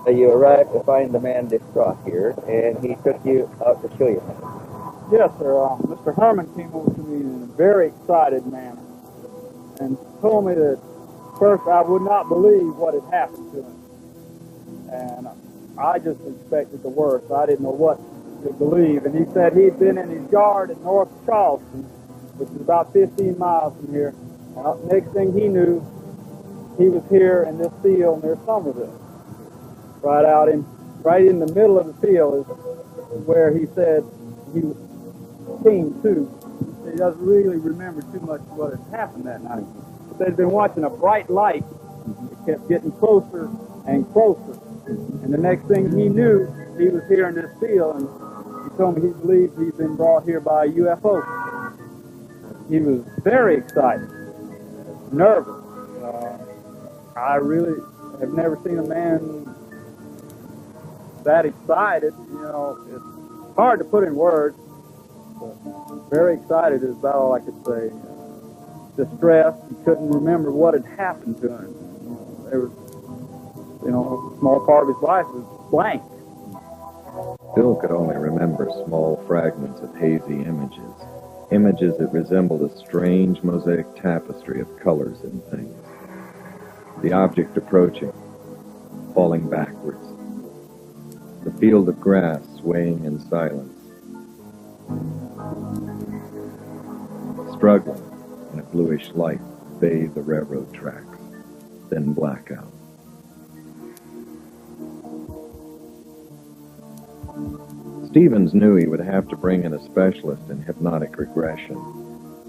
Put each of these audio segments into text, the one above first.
So you arrived to find the man distraught here, and he took you out to show you him. Yes, sir. Mr. Herrmann came over to me in a very excited manner and told me that first I would not believe what had happened to him. And I just expected the worst. I didn't know what to believe. And he said he'd been in his yard in North Charleston, which is about 15 miles from here. And next thing he knew, he was here in this field near Somerville. Right in the middle of the field is where he said he came to. He doesn't really remember too much what had happened that night. He said he'd been watching a bright light. It kept getting closer and closer. And the next thing he knew, he was here in this field, and he told me he believed he'd been brought here by a UFO. He was very excited, nervous. I really have never seen a man that excited. You know, it's hard to put in words, but very excited is about all I could say. Distressed, he couldn't remember what had happened to him. There was, a small part of his life was blank. Bill could only remember small fragments of hazy images that resembled a strange mosaic tapestry of colors and things. The object approaching, falling backwards. The field of grass swaying in silence. Struggling in a bluish light to bathe the railroad tracks, then blackout. Stevens knew he would have to bring in a specialist in hypnotic regression,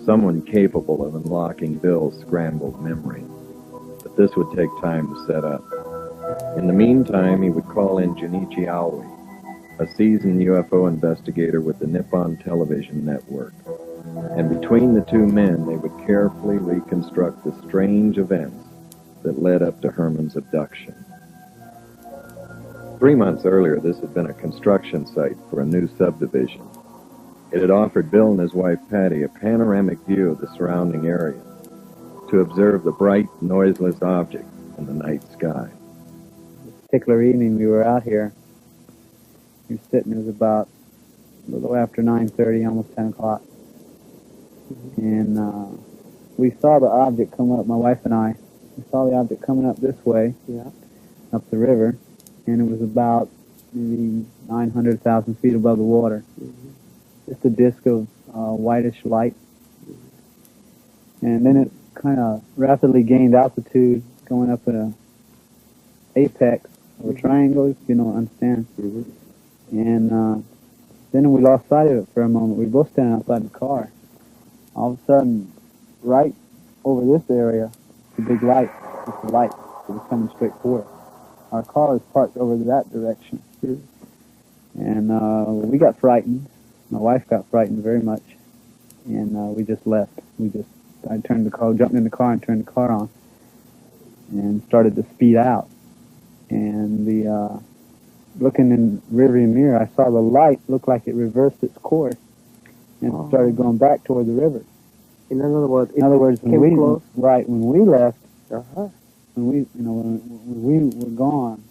someone capable of unlocking Bill's scrambled memory. But this would take time to set up. In the meantime, he would call in Junichi Aoi, a seasoned UFO investigator with the Nippon Television Network. And between the two men, they would carefully reconstruct the strange events that led up to Herrmann's abduction. 3 months earlier, this had been a construction site for a new subdivision. It had offered Bill and his wife Patty a panoramic view of the surrounding area to observe the bright, noiseless object in the night sky. This particular evening we were out here. We were sitting, it was about a little after 9:30, almost 10 o'clock. And we saw the object come up, my wife and I. We saw the object coming up this way, up the river. And it was about maybe 900,000 feet above the water. Just a disc of whitish light. And then it kind of rapidly gained altitude, going up at an apex of a triangle, if you don't understand. And then we lost sight of it for a moment. We were both standing outside the car. All of a sudden, right over this area, the big light, just a light that was coming straight for us. Our car was parked over that direction. And we got frightened. My wife got frightened very much. And we just left. I turned the car, jumped in the car and turned the car on. And started to speed out. And looking in the rearview mirror, I saw the light look like it reversed its course. And it started going back toward the river. In other words, when we left, when we were gone,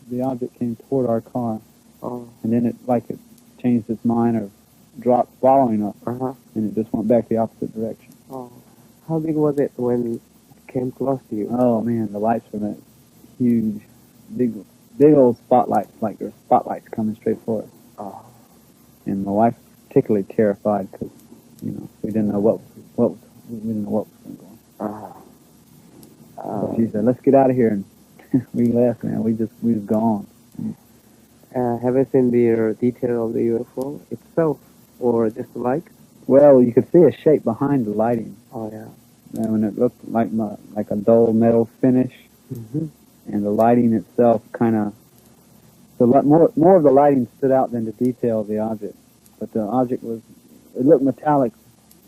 the object came toward our car, and then it changed its mind or dropped following us, and it just went back the opposite direction. How big was it when it came close to you? Oh man, the lights were that huge, big old spotlights, like there were spotlights coming straight for us. And my wife was particularly terrified because we didn't know what was going on. She said, "Let's get out of here," and we left. Man, we was gone. Have you seen the detail of the UFO itself, or just the light? Well, you could see a shape behind the lighting. Oh yeah. And when it looked like a dull metal finish, and the lighting itself kind of more of the lighting stood out than the detail of the object. But the object it looked metallic,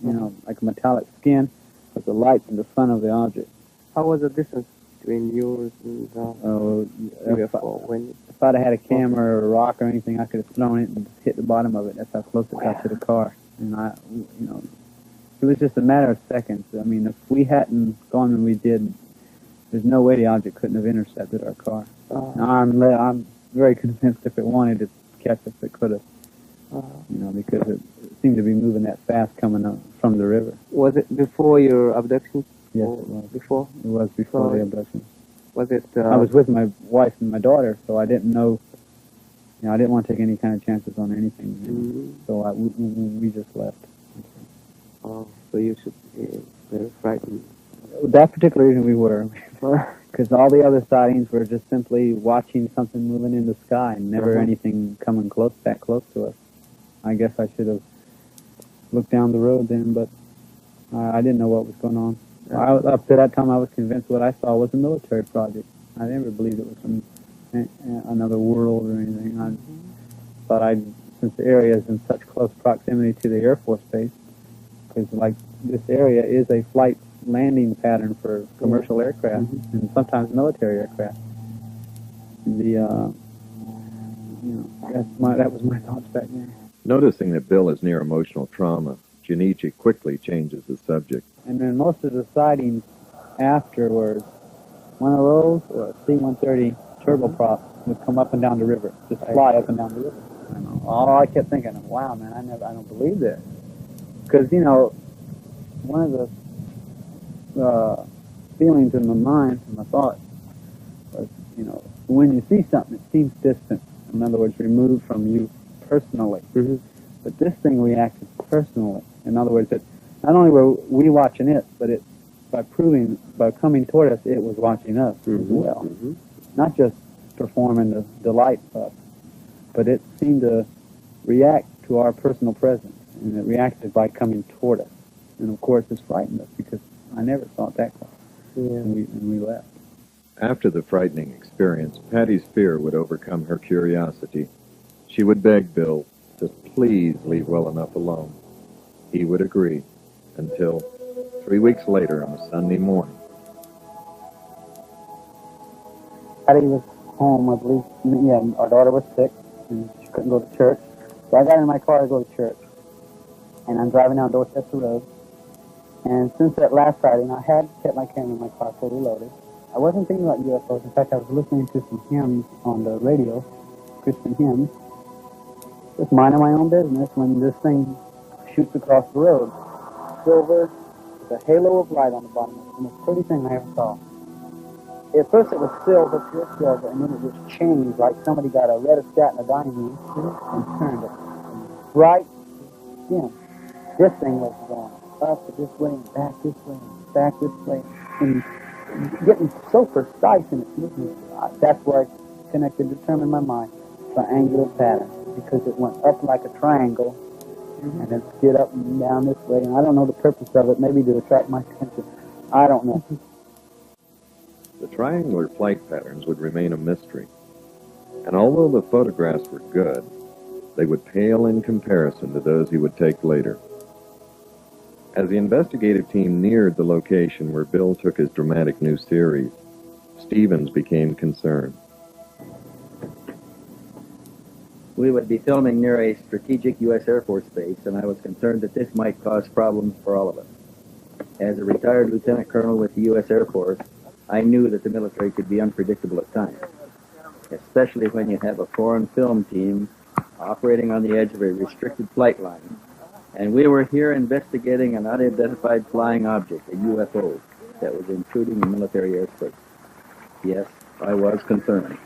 like a metallic skin, but the light in the front of the object. How was the distance between yours and the UFO? If I'd have had a camera or a rock or anything, I could have thrown it and hit the bottom of it. That's how close it got to the car. And it was just a matter of seconds. I mean, if we hadn't gone when we did, there's no way the object couldn't have intercepted our car. I'm very convinced if it wanted to catch us, it could have. You know, because it seemed to be moving that fast coming up from the river. Was it before your abduction? Yes, it was. Before? It was before the abduction. Was it? I was with my wife and my daughter, so I didn't know. You know, I didn't want to take any kind of chances on anything. So we just left. Oh, so you should be very frightened. That particular reason we were, because all the other sightings were just simply watching something moving in the sky, and never anything coming that close to us. I guess I should have looked down the road then, but I didn't know what was going on. Up to that time, I was convinced what I saw was a military project. I never believed it was from another world or anything. I thought since the area is in such close proximity to the Air Force Base, because like this area is a flight landing pattern for commercial aircraft and sometimes military aircraft. That was my thoughts back then. Noticing that Bill is near emotional trauma, Junichi quickly changes the subject. And then most of the sightings afterwards, one of those, or a C-130 turboprop, would come up and down the river, just fly up and down the river. I kept thinking, wow, man, I don't believe this. Because, you know, one of the feelings in my mind, and my thoughts, was, you know, when you see something, it seems distant. In other words, removed from you personally. But this thing reacted personally. In other words, not only were we watching it, but it, by coming toward us, it was watching us as well. Not just performing the delight of, but it seemed to react to our personal presence, and it reacted by coming toward us. And of course, it frightened us because I never saw it that close. And we left. After the frightening experience, Patty's fear would overcome her curiosity. She would beg Bill to please leave well enough alone. He would agree, until 3 weeks later on a Sunday morning. Patty was home, I believe. Yeah, our daughter was sick, and she couldn't go to church. So I got in my car to go to church, and I'm driving down Dorchester Road. And since that last sighting, I had kept my camera in my car fully loaded. I wasn't thinking about UFOs. In fact, I was listening to some hymns on the radio, Christian hymns, just minding my own business when this thing shoots across the road. Silver, with a halo of light on the bottom. It was the most pretty thing I ever saw. At first it was silver, pure silver, and then it just changed like somebody got a rheostat in a dining room and turned it. Bright, dim. This thing was going up this way and back this way and back this way. And getting so precise in its movement. That's where I determined my mind, triangular pattern, because it went up like a triangle and then skid up and down this way. And I don't know the purpose of it, maybe to attract my attention. I don't know. The triangular flight patterns would remain a mystery. And although the photographs were good, they would pale in comparison to those he would take later. As the investigative team neared the location where Bill took his dramatic new series, Stevens became concerned. We would be filming near a strategic U.S. Air Force base, and I was concerned that this might cause problems for all of us. As a retired lieutenant colonel with the U.S. Air Force, I knew that the military could be unpredictable at times, especially when you have a foreign film team operating on the edge of a restricted flight line. And we were here investigating an unidentified flying object, a UFO, that was intruding in military airspace. Yes, I was concerned.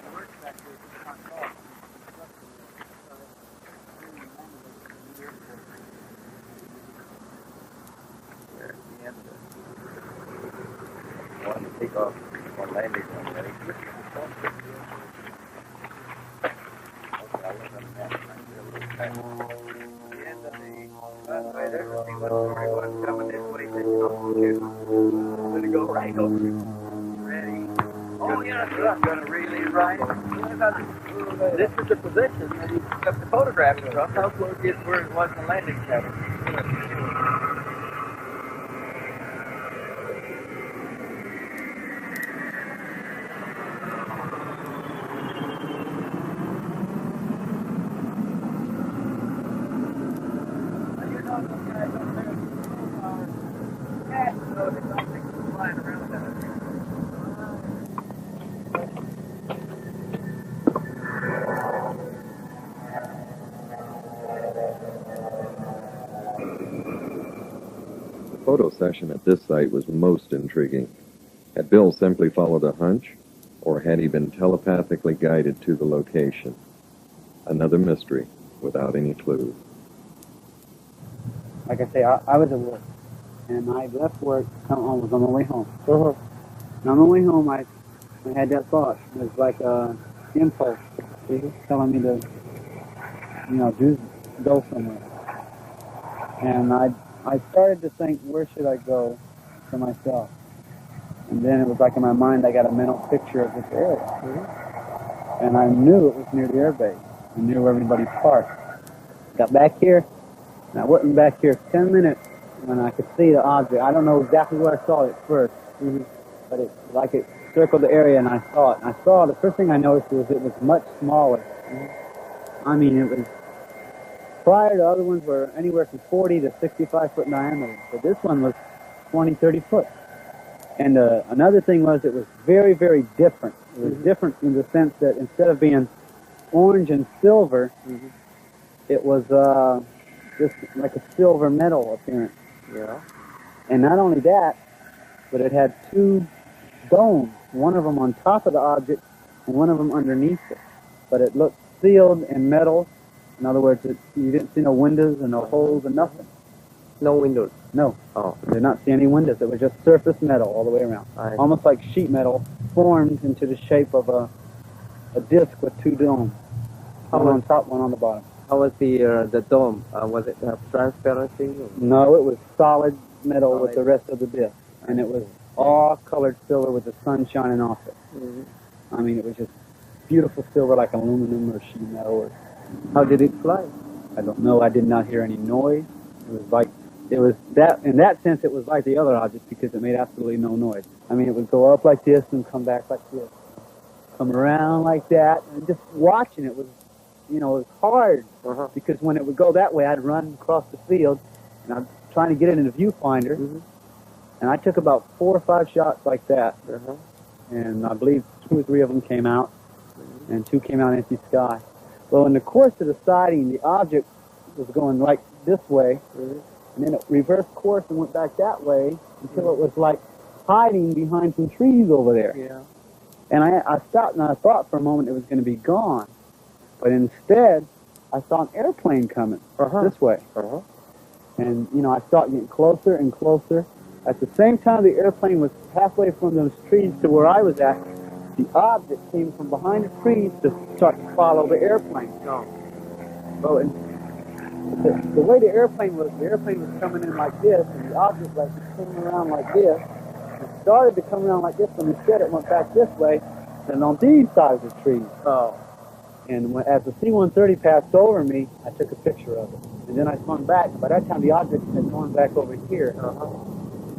Take off on landing on the This is the position that he took the photograph from. How close it is where it was the landing pattern. photo session at this site was most intriguing. Had Bill simply followed a hunch, or had he been telepathically guided to the location? Another mystery without any clues. Like I say, I was at work, and I left work, was on my way home. And on my way home, I had that thought. It was like a impulse telling me to, go somewhere. And I started to think, where should I go for myself? And then it was like in my mind, I got a mental picture of this area. And I knew it was near the air base. I knew where everybody parked. Got back here, and I wasn't back here 10 minutes when I could see the object. I don't know exactly where I saw it first, but it circled the area, and I saw it. And I saw, the first thing I noticed was it was much smaller. I mean, it was, prior to other ones were anywhere from 40 to 65 foot diameter, but this one was 20, 30 foot. And another thing was it was very, very different. It was different in the sense that instead of being orange and silver, it was just like a silver metal appearance. Yeah. And not only that, but it had two domes, one of them on top of the object and one of them underneath it. But it looked sealed in metal. In other words, you didn't see no windows and no holes and nothing. No windows. No. Oh. I did not see any windows. It was just surface metal all the way around. Almost like sheet metal formed into the shape of a disc with two domes. One on top, one on the bottom. How was the dome? Was it transparency? Or? No, it was solid metal with the rest of the disc. And it was all colored silver with the sun shining off it. I mean, it was just beautiful silver like aluminum or sheet metal. Or, how did it fly? I don't know. I did not hear any noise. It was like, in that sense, it was like the other objects because it made absolutely no noise. I mean, it would go up like this and come back like this. Come around like that. And just watching it was, it was hard because when it would go that way, I'd run across the field and I'm trying to get it in the viewfinder. And I took about 4 or 5 shots like that. And I believe 2 or 3 of them came out and 2 came out empty sky. Well, in the course of the sighting, the object was going like this way, and then it reversed course and went back that way until it was like hiding behind some trees over there. Yeah. And I stopped and I thought for a moment it was going to be gone. But instead, I saw an airplane coming this way. And, I saw it getting closer and closer. At the same time the airplane was halfway from those trees to where I was at, the object came from behind the trees to start to follow the airplane. So, and the way the airplane was coming in like this, and the object was coming around like this. It started to come around like this, and instead it went back this way, and on these sides of the trees. And as the C-130 passed over me, I took a picture of it. And then I swung back. By that time, the object had gone back over here.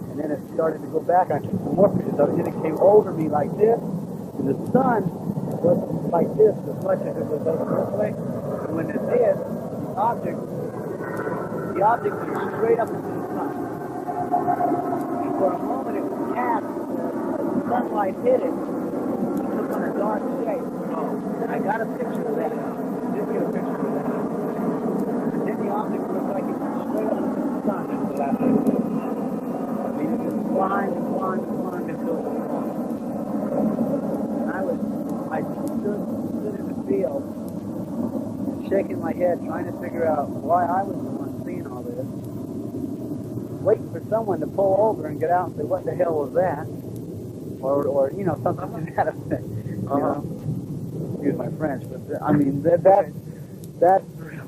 And then it started to go back. I took some more pictures of it. And it came over me like this. And the sun was like this as much as it was over this way. And when it did, the object went straight up into the sun. And for a moment, it was cast. As the sunlight hit it, it took on a dark shape. And I got a picture of that. I did get a picture of that. And then the object looked like it went straight up into the sun. That's the last thing it did. I mean, it just climbed and climbed and climbed until it was gone. And I stood in the field, shaking my head, trying to figure out why I was the one seeing all this. Waiting for someone to pull over and get out and say, what the hell was that? Or something to that effect. Excuse my French, but I mean, that's really,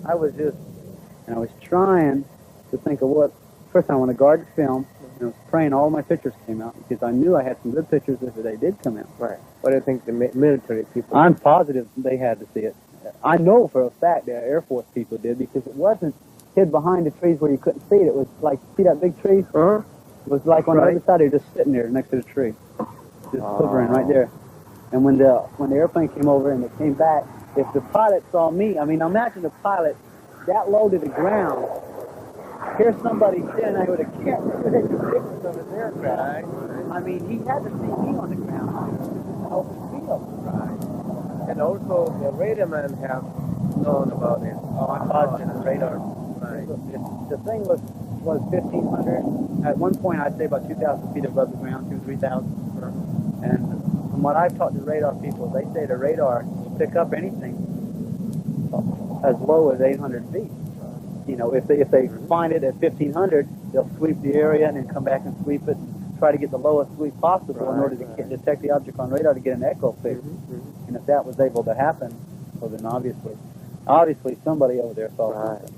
I was trying to think of what, first I want to guard the film, and I was praying all my pictures came out, because I knew I had some good pictures if they did come out. Right. What do you think the military people... I'm positive they had to see it. I know for a fact that Air Force people did, because it wasn't hid behind the trees where you couldn't see it. It was like, see that big tree? It was like on the other side, they were just sitting there next to the tree. Just hovering right there. And when the airplane came over and it came back, if the pilot saw me, I mean, imagine the pilot that low to the ground, here's somebody standing there with a camera taking pictures of his aircraft. I mean, he had to see me on the ground. This is an open field. Right. And also, the radar man have known about it. I'm positive the radar. Right. The thing was was 1,500. At one point, I'd say about 2,000 feet above the ground, 2,000 to 3,000. And from what I've talked to radar people, they say the radar will pick up anything as low as 800 feet. You know, if they find it at 1,500, they'll sweep the area and then come back and sweep it, try to get the lowest sweep possible in order to detect the object on radar to get an echo fix. And if that was able to happen, well, then obviously somebody over there saw something.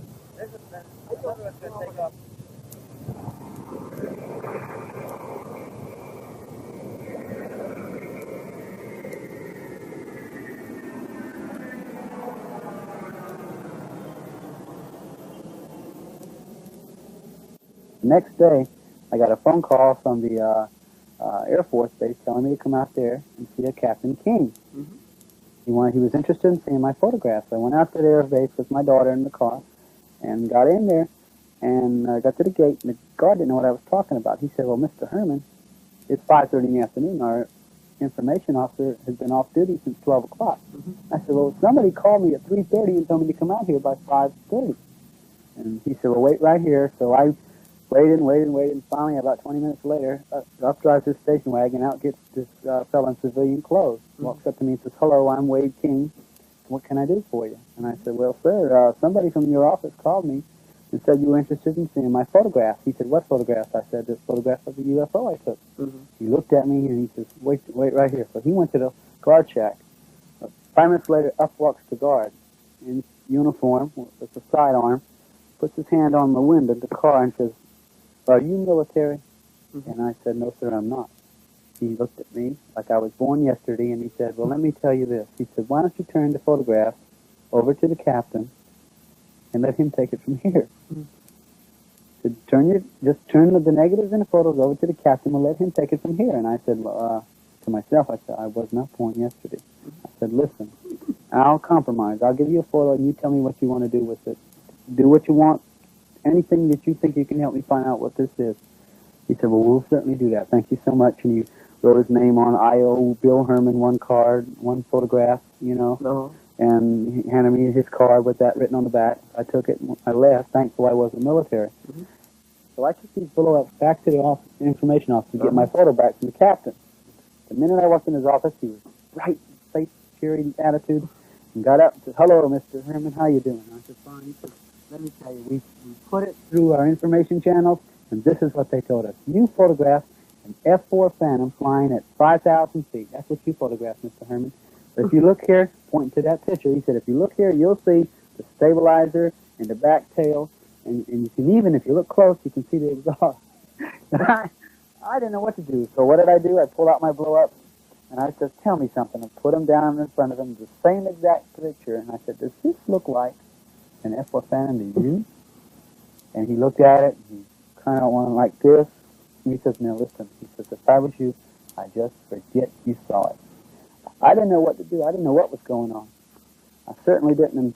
The next day, I got a phone call from the Air Force Base telling me to come out there and see a Captain King. He was interested in seeing my photographs. I went out to the Air Base with my daughter in the car and got in there and got to the gate, and the guard didn't know what I was talking about. He said, well, Mr. Herrmann, it's 5:30 in the afternoon. Our information officer has been off duty since 12 o'clock. I said, well, somebody called me at 3:30 and told me to come out here by 5:30. And he said, well, wait right here. So I waited, and finally, about 20 minutes later, up drives his station wagon, out gets this fellow in civilian clothes, walks up to me and says, hello, I'm Wade King. What can I do for you? And I said, well, sir, somebody from your office called me and said you were interested in seeing my photographs. He said, what photographs? I said, this photograph of the UFO I took. He looked at me and he says, wait right here. So he went to the guard shack. 5 minutes later, up walks the guard in uniform with a sidearm, puts his hand on the window of the car and says, are you military? And I said, no, sir, I'm not. He looked at me like I was born yesterday, and he said, well, let me tell you this. He said, why don't you turn the photograph over to the captain and let him take it from here? He said, just turn the negatives and the photos over to the captain and let him take it from here. And I said, well, to myself, I said, I was not born yesterday. I said, listen, I'll compromise. I'll give you a photo, and you tell me what you want to do with it. Do what you want. Anything that you think you can help me find out what this is. He said, well, we'll certainly do that. Thank you so much. And he wrote his name on I.O. Bill Herrmann, one card, one photograph, you know. And he handed me his card with that written on the back. I took it and I left. Thankful I wasn't military. So I took these blow-ups back to the information office to get my photo back from the captain. The minute I walked in his office, he was bright, face, cheery attitude, and got up and said, hello, Mr. Herrmann, how you doing? I said, fine. He said, let me tell you, we put it through our information channels, and this is what they told us. You photographed an F-4 Phantom flying at 5,000 feet. That's what you photographed, Mr. Herrmann. But if you look here, pointing to that picture, he said, if you look here, you'll see the stabilizer and the back tail, and you can even, if you look close, you can see the exhaust. I didn't know what to do. So what did I do? I pulled out my blow-up, and I said, tell me something. I put them down in front of him, the same exact picture, and I said, does this look like an F-4 Phantom to you? And he looked at it, and he kind of went like this, and he says, now listen, he says, if I was you, I'd just forget you saw it. I didn't know what to do. I didn't know what was going on. I certainly didn't. And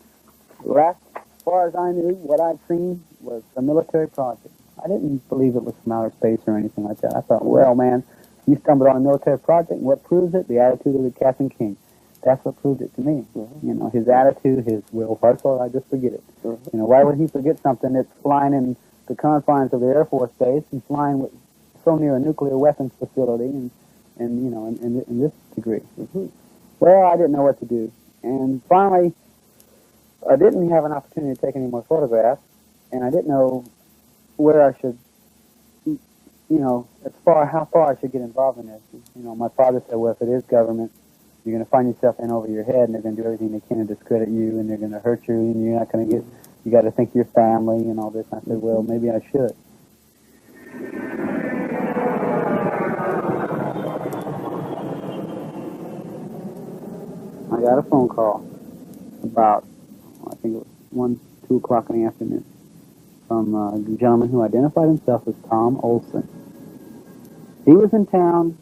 as far as I knew, what I'd seen was a military project. I didn't believe it was from outer space or anything like that. I thought, well, man, you stumbled on a military project, and what proves it? The attitude of the Captain King. That's what proved it to me. You know, his attitude, his will. I thought I'd just forget it. You know, why would he forget something that's flying in the confines of the Air Force Base and flying so near a nuclear weapons facility and you know, in this degree? Well, I didn't know what to do. And finally, I didn't have an opportunity to take any more photographs, and I didn't know where I should, you know, how far I should get involved in this. You know, my father said, well, if it is government, you're going to find yourself in over your head, and they're going to do everything they can to discredit you, and they're going to hurt you, and you're not going to get, you got to think of your family and all this. I said, well, maybe I should. I got a phone call about, I think it was 1, 2 o'clock in the afternoon from a gentleman who identified himself as Tom Olson. He was in town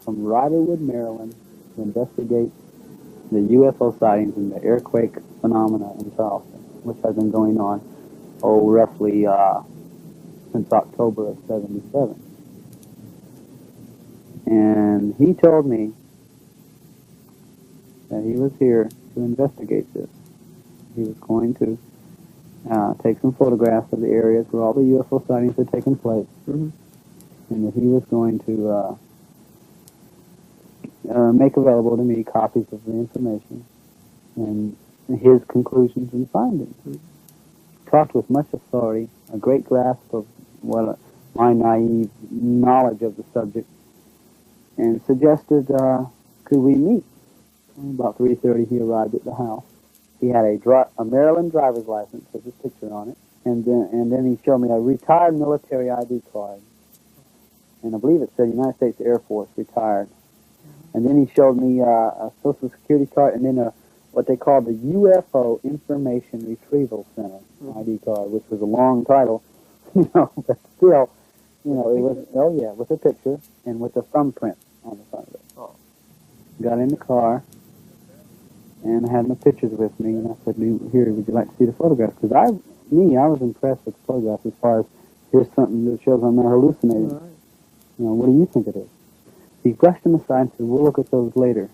from Riderwood, Maryland, to investigate the UFO sightings and the earthquake phenomena in Charleston, which has been going on, roughly since October of '77. And he told me that he was here to investigate this. He was going to take some photographs of the areas where all the UFO sightings had taken place, and that he was going to make available to me copies of the information and his conclusions and findings. Talked with much authority, a great grasp of my naive knowledge of the subject, and suggested, could we meet? About 3:30 he arrived at the house. He had a Maryland driver's license with his picture on it, and then he showed me a retired military ID card, and I believe it said United States Air Force, retired. And then he showed me a Social Security card, and then what they called the UFO Information Retrieval Center ID card, which was a long title, but still, it was, with a picture and with a thumbprint on the front of it. Got in the car, and I had my pictures with me, and I said, here, would you like to see the photographs? Because I was impressed with the photographs as far as, here's something that shows I'm not hallucinating. Right. What do you think it is? He brushed them aside and said, we'll look at those later.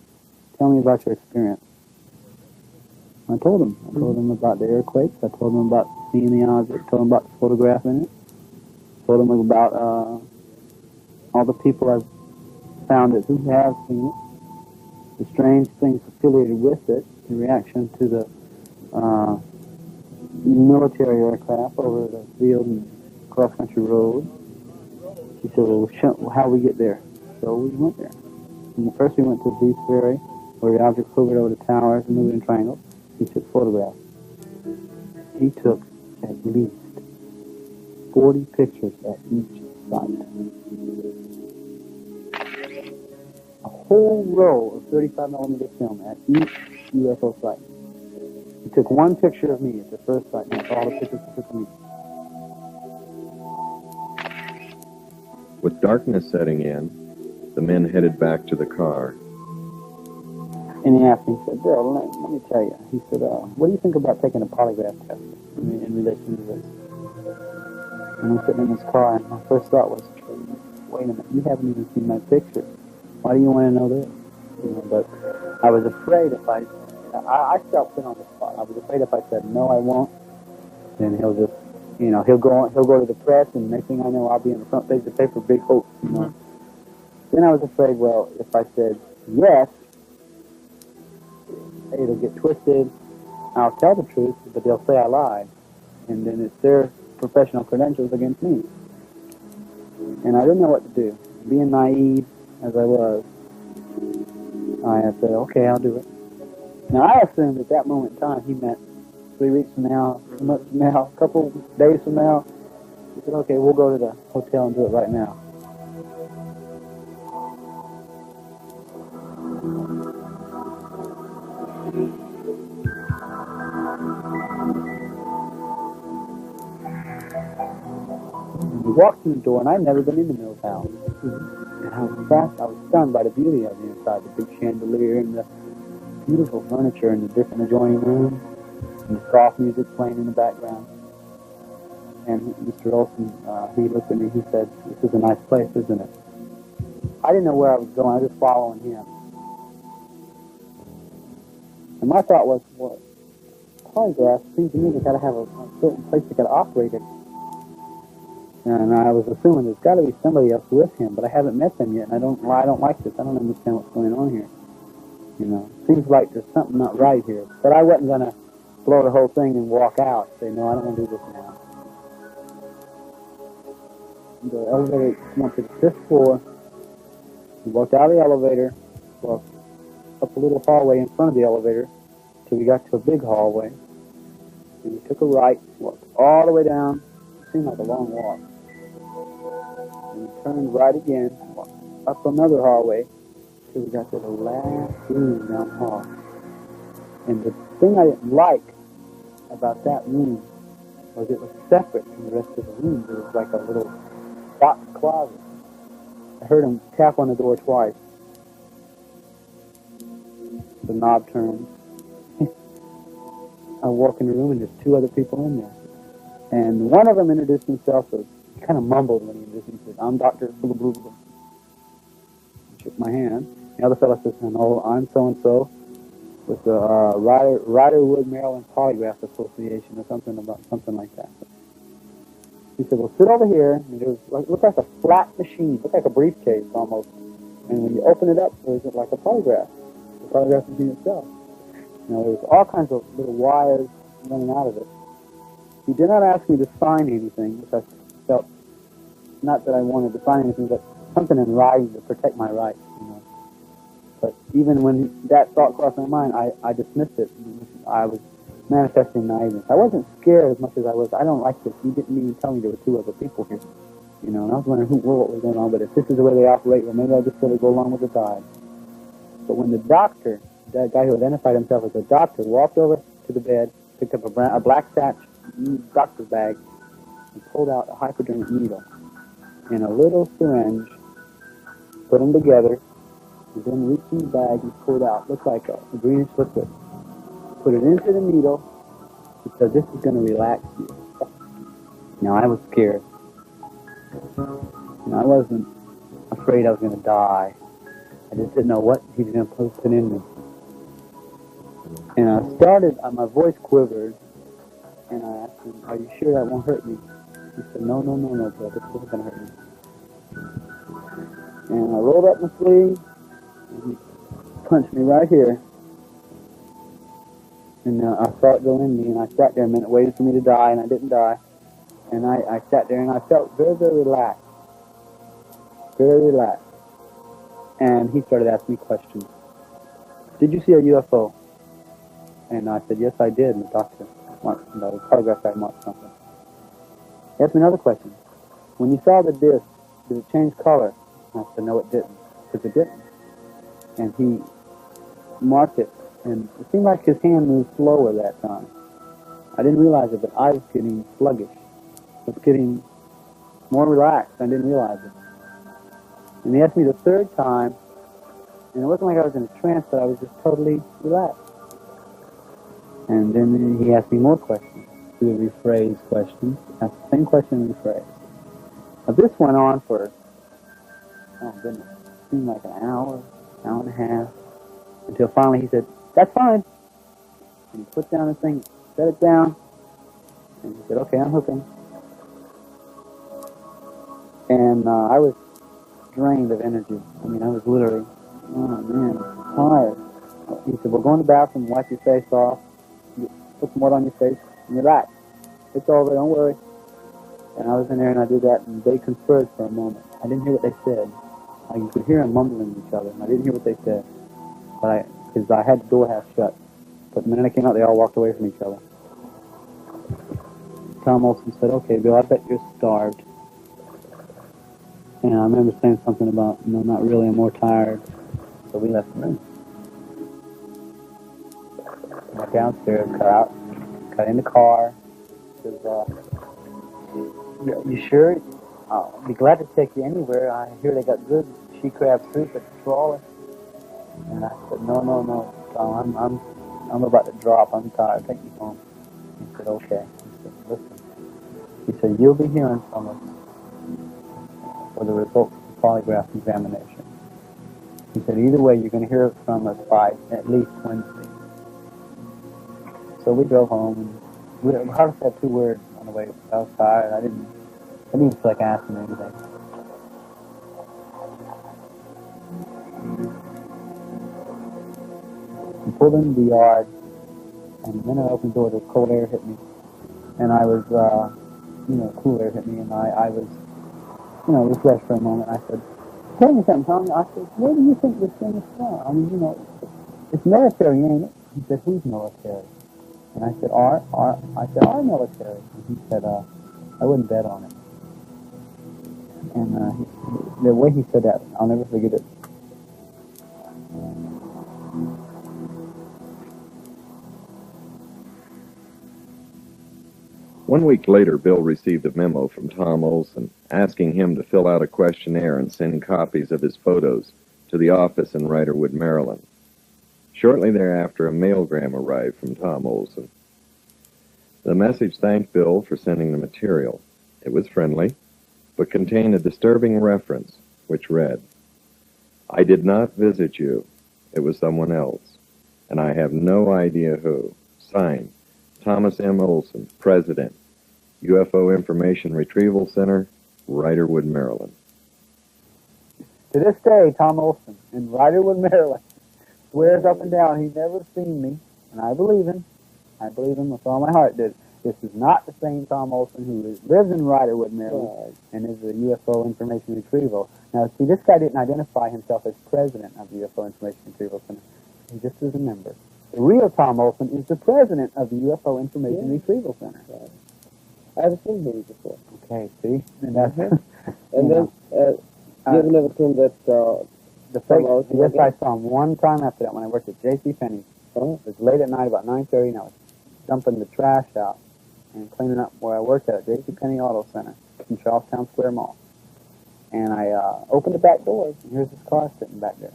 Tell me about your experience. I told him. I told him about the earthquakes. I told him about seeing the object. Told him about the photograph in it. Told him about all the people I've found who have seen it. The strange things affiliated with it, the reaction to the military aircraft over the field and cross-country road. He said, well, how we get there? So we went there. And first we went to Beast Ferry, where the objects hovered over the towers and moved in triangles. He took photographs. He took at least 40 pictures at each site. A whole row of 35mm film at each UFO site. He took one picture of me at the first site, and that's all the pictures he took of me. With darkness setting in, the men headed back to the car. And he asked me, he said, Bill, let me tell you. He said, what do you think about taking a polygraph test in relation to this? And we're sitting in his car, and my first thought was, wait a minute, you haven't even seen my picture. Why do you want to know this? But I was afraid if I felt put on the spot. I was afraid if I said, no, I won't, then he'll just, he'll go to the press, and next thing I know, I'll be on the front page of the paper, big hope, Then I was afraid, well, if I said yes, it'll get twisted. I'll tell the truth, but they'll say I lied. And then it's their professional credentials against me. And I didn't know what to do. Being naive as I was, I said, okay, I'll do it. Now, I assumed at that moment in time he meant 3 weeks from now, a month from now, a couple days from now. He said, okay, we'll go to the hotel and do it right now. We walked through the door, and I'd never been in the Mills house. And I was stunned by the beauty of the inside, the big chandelier and the beautiful furniture in the different adjoining rooms, and the soft music playing in the background. And Mr. Olson, he looked at me, he said, this is a nice place, isn't it? I didn't know where I was going, I was just following him. And my thought was, well, polygraph seems to me they got to have a certain place they got to operate it. And I was assuming there's got to be somebody else with him, but I haven't met them yet, and I don't like this. I don't understand what's going on here. Seems like there's something not right here. But I wasn't going to blow the whole thing and walk out and say, no, I don't want to do this now. The elevator went to the 5th floor. We walked out of the elevator, walked up a little hallway in front of the elevator till we got to a big hallway. And we took a right, walked all the way down. It seemed like a long walk. And we turned right again, walked up another hallway till we got to the last room down the hall. And the thing I didn't like about that room was it was separate from the rest of the room. It was like a little box closet. I heard him tap on the door twice. The knob turned. I walk in the room and there's 2 other people in there. And one of them introduced himself, so he kind of mumbled when he introduced himself. He said, I'm Dr. Blah, blah, blah. He shook my hand. The other fellow says, no, I'm so-and-so. with the Riderwood, Maryland Polygraph Association or something like that. He said, well, sit over here. And it was looked like a flat machine, looked like a briefcase almost. And when you open it up, it was like a polygraph, the polygraph machine itself. You know, there was all kinds of little wires running out of it. He did not ask me to sign anything, which I felt, not that I wanted to sign anything, but something in writing to protect my rights, you know. But even when that thought crossed my mind, I dismissed it. I was manifesting naiveness. I wasn't scared as much as I was, I don't like this. You didn't even tell me there were two other people here. You know, and I was wondering what was going on, but if this is the way they operate, well, maybe I'll just sort of go along with the tide. But when the doctor, that guy who identified himself as a doctor, walked over to the bed, picked up a black satch doctor's bag, and pulled out a hypodermic needle and a little syringe, put them together, and then reached in the bag and pulled out, looked like a greenish liquid. Put it into the needle. He said, this is going to relax you. Now, I was scared. You know, I wasn't afraid I was going to die. I just didn't know what he was going to put in me. And I started, my voice quivered, and I asked him, are you sure that won't hurt me? He said, no, brother, this isn't going to hurt me. And I rolled up my sleeve, and he punched me right here. And I saw it go in me, and I sat there a minute, waited for me to die, and I didn't die. And I sat there, and I felt very, very relaxed. Very relaxed. And he started asking me questions. Did you see a UFO? And I said, yes, I did. And the doctor, the polygraph guy marked something. He asked me another question. When you saw the disc, did it change color? And I said, no, it didn't. Because it didn't. And he marked it. And it seemed like his hand moved slower that time. I didn't realize it, but I was getting sluggish. I was getting more relaxed. I didn't realize it. And he asked me the third time, and it wasn't like I was in a trance, but I was just totally relaxed. And then he asked me more questions. He would rephrase questions, ask the same question and rephrase. Now this went on for, oh goodness, it seemed like an hour and a half, until finally he said, that's fine. And he put down the thing, set it down, and he said, okay, I'm hooking. And I was drained of energy. I mean, I was literally, oh man, tired. He said, well, go in the bathroom, wipe your face off, put some water on your face, and relax. It's over, don't worry. And I was in there and I did that, and they conferred for a moment. I didn't hear what they said. You could hear them mumbling each other, and I didn't hear what they said. But because I had the door half shut. But the minute I came out, they all walked away from each other. Tom Olson said, okay, Bill, I bet you're starved. And I remember saying something about, no, not really, I'm more tired. So we left the room. Went downstairs, got in the car. Says, you sure? I'll be glad to take you anywhere. I hear they got good she crab soup at the trawler. And I said, no, Tom, I'm about to drop. I'm tired. Take me home. He said, okay. He said, listen. He said, you'll be hearing from us for the results of the polygraph examination. He said, either way, you're going to hear from us by at least Wednesday. So we drove home, and we hardly said 2 words on the way. I was tired. I didn't feel like asking anything. We pulled into the yard, and the minute I opened the door, the cold air hit me. And I was, cool air hit me, and I was, refreshed for a moment. I said, tell me something, Tommy. I said, where do you think this thing is from? I mean, it's military, ain't it? He said, who's military? And I said, our military. And he said, I wouldn't bet on it. And the way he said that, I'll never forget it. One week later, Bill received a memo from Tom Olson asking him to fill out a questionnaire and send copies of his photos to the office in Riderwood, Maryland. Shortly thereafter, a mailgram arrived from Tom Olson. The message thanked Bill for sending the material. It was friendly, but contained a disturbing reference, which read, I did not visit you. It was someone else. and I have no idea who. Signed, Thomas M. Olson, President, UFO Information Retrieval Center, Riderwood, Maryland. To this day, Tom Olson in Riderwood, Maryland, swears up and down he's never seen me, and I believe him. I believe him with all my heart. That this is not the same Tom Olson who lives in Riderwood, Maryland, and is a UFO Information Retrieval. Now, see, this guy didn't identify himself as president of the UFO Information Retrieval Center. He just is a member. The real Tom Olson is the president of the UFO Information Retrieval Center. Right. I've seen him before. Okay, see? And that's... And then, you've never seen that, the fake, yes, I saw him one time after that when I worked at J.C. Penney's. Oh. It was late at night, about 9:30, and I was dumping the trash out and cleaning up where I worked at J.C. Penney Auto Center in Charlestown Square Mall. And I opened the back door, and here's this car sitting back there.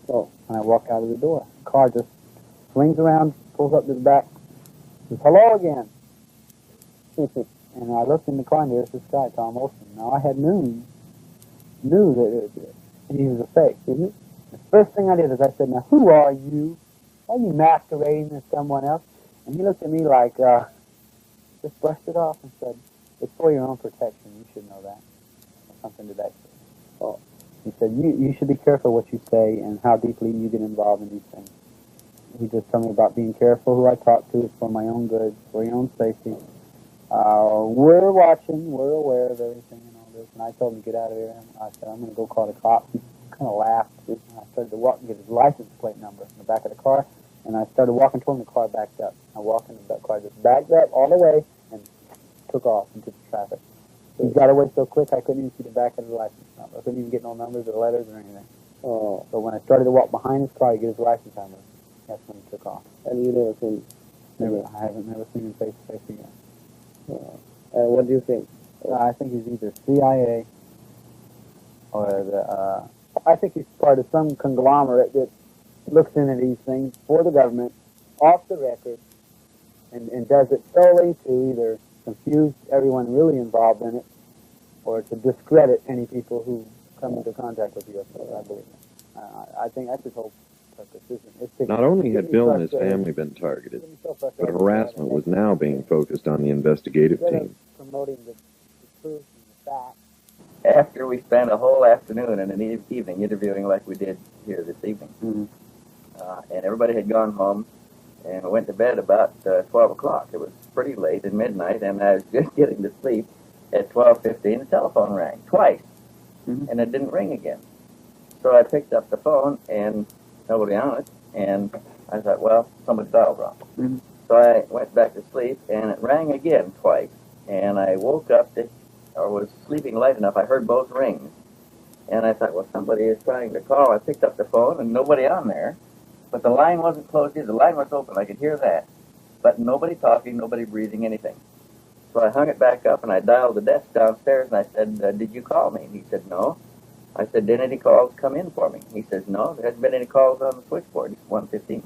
So, and I walk out of the door. The car just swings around, pulls up to the back, says, "Hello again." And I looked in the car, and there's this guy, Tom Olson. Now, I had knew that he was a fake. The first thing I did is I said, "Now, who are you? Are you masquerading as someone else?" And he looked at me like, just brushed it off and said, "It's for your own protection. You should know that." Or something to that effect. Oh. He said, you should be careful what you say and how deeply you get involved in these things. He just told me about being careful who I talk to. It's for my own good, for your own safety. We're watching. We're aware of everything and all this. And I told him to get out of there. And I said, "I'm going to go call the cops." He kind of laughed. And I started to walk and get his license plate number in the back of the car. And I started walking toward him. The car backed up. I walked in the car, just backed up all the way and took off into the traffic. He got away so quick I couldn't even see the back of the license number. I couldn't even get no numbers or letters or anything. Oh. So when I started to walk behind his car to get his license number, that's when he took off. And you never seen him? I haven't never seen him face to face again. What do you think? I think he's either CIA or I think he's part of some conglomerate that looks into these things for the government, off the record, and does it solely to either confuse everyone really involved in it or to discredit any people who come into contact with UFOs, I believe. I think that's his whole purpose, isn't it? Not only had Bill and his family been targeted, but harassment was now being focused on the investigative team. Promoting the truth and the facts. After we spent a whole afternoon and an evening interviewing like we did here this evening, and everybody had gone home, and went to bed about 12 o'clock. It was pretty late at midnight, and I was just getting to sleep. At 12:15, the telephone rang twice, and it didn't ring again. So I picked up the phone, and nobody on it, and I thought, well, somebody dialed wrong. So I went back to sleep, and it rang again twice, and I woke up, or was sleeping light enough, I heard both rings, and I thought, well, somebody is trying to call. I picked up the phone, and nobody on there. But the line wasn't closed either. The line was open. I could hear that. But nobody talking, nobody breathing, anything. So I hung it back up, and I dialed the desk downstairs, and I said, "Did you call me?" And he said, "No." I said, "Did any calls come in for me?" He says, "No, there hasn't been any calls on the switchboard. It's 1:15.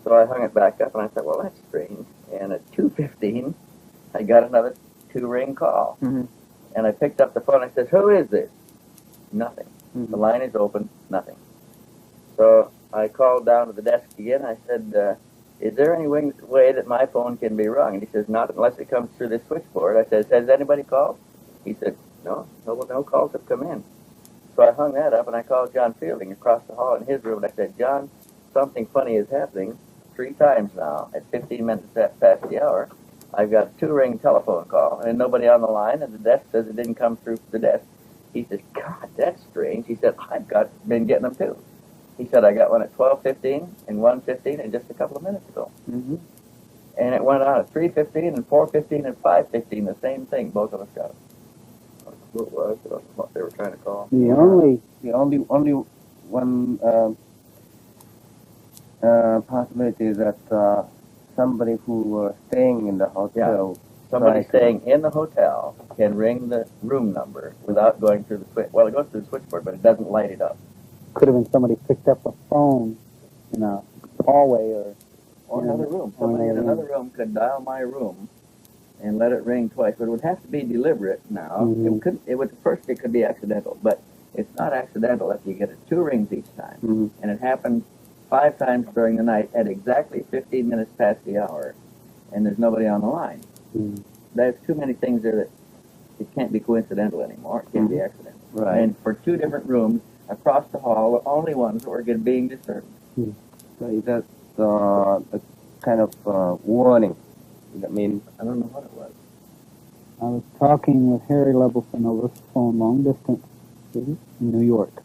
So I hung it back up, and I thought, well, that's strange. And at 2:15, I got another 2-ring call. And I picked up the phone. I said, "Who is this?" Nothing. The line is open. Nothing. So I called down to the desk again. I said, "Is there any way that my phone can be rung?" And he says, "Not unless it comes through this switchboard." I said, "Has anybody called?" He said, No calls have come in." So I hung that up, and I called John Fielding across the hall in his room, and I said, "John, something funny is happening 3 times now. At 15 minutes past the hour, I've got a 2-ring telephone call, and nobody on the line, and the desk says it didn't come through the desk." He says, "God, that's strange." He said, "I've been getting them too." He said, "I got one at 12:15 and 1:15 and just a couple of minutes ago." And it went on at 3:15 and 4:15 and 5:15, the same thing. Both of us got it. What was it? What they were trying to call? The only one possibility is that somebody who was staying in the hotel. Somebody staying in the hotel can ring the room number without going through the switch. Well, it goes through the switchboard, but it doesn't light it up. Could have been somebody picked up a phone in a hallway or another room. Somebody in another room could dial my room and let it ring twice, but it would have to be deliberate now. It could be accidental, but it's not accidental if you get it 2 rings each time. And it happened 5 times during the night at exactly 15 minutes past the hour, and there's nobody on the line. There's too many things there that it can't be coincidental anymore. It can't be accidental. Right. And for 2 different rooms across the hall, were only ones that were being disturbed. So is that a kind of warning? That means I don't know what it was. I was talking with Harry Levelson over the phone, long distance, in New York.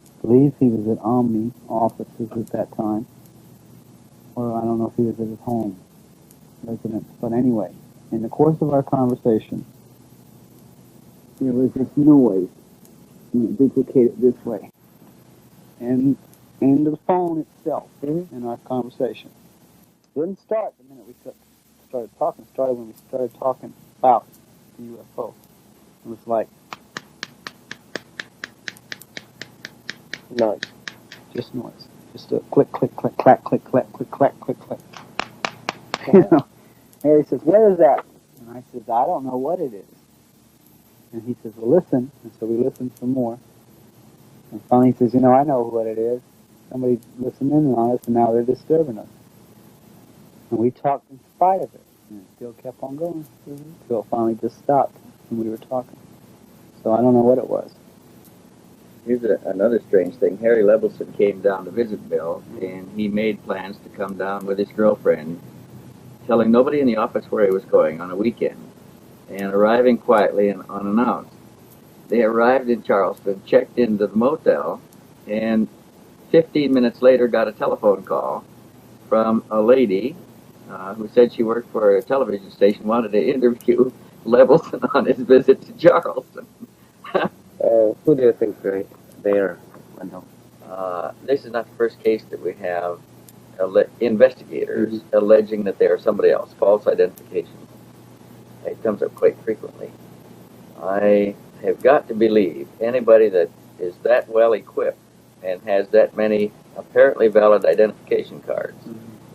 I believe he was at Omni offices at that time, or I don't know if he was at his home residence. But anyway, in the course of our conversation, there was this noise, duplicated this way, and the phone itself in our conversation didn't start the minute we started talking. It started when we started talking about the UFO. It was like noise. just noise, just a click, click, click, clack, click, clack, click, clack, click, click. You know, Harry says, "What is that?" And I says, "I don't know what it is." And he says, "Well, listen." And so we listened some more. And finally he says, "You know, I know what it is. Somebody's listening on us, and now they're disturbing us." And we talked in spite of it, and it still kept on going until it finally just stopped when we were talking. So I don't know what it was. Here's another strange thing. Harry Levelson came down to visit Bill, and he made plans to come down with his girlfriend, telling nobody in the office where he was going on a weekend, and arriving quietly and unannounced. They arrived in Charleston, checked into the motel, and 15 minutes later got a telephone call from a lady who said she worked for a television station, wanted to interview Levelson on his visit to Charleston. Who do you think there went home? This is not the first case that we have investigators alleging that they are somebody else, false identification. It comes up quite frequently. I have got to believe anybody that is that well equipped and has that many apparently valid identification cards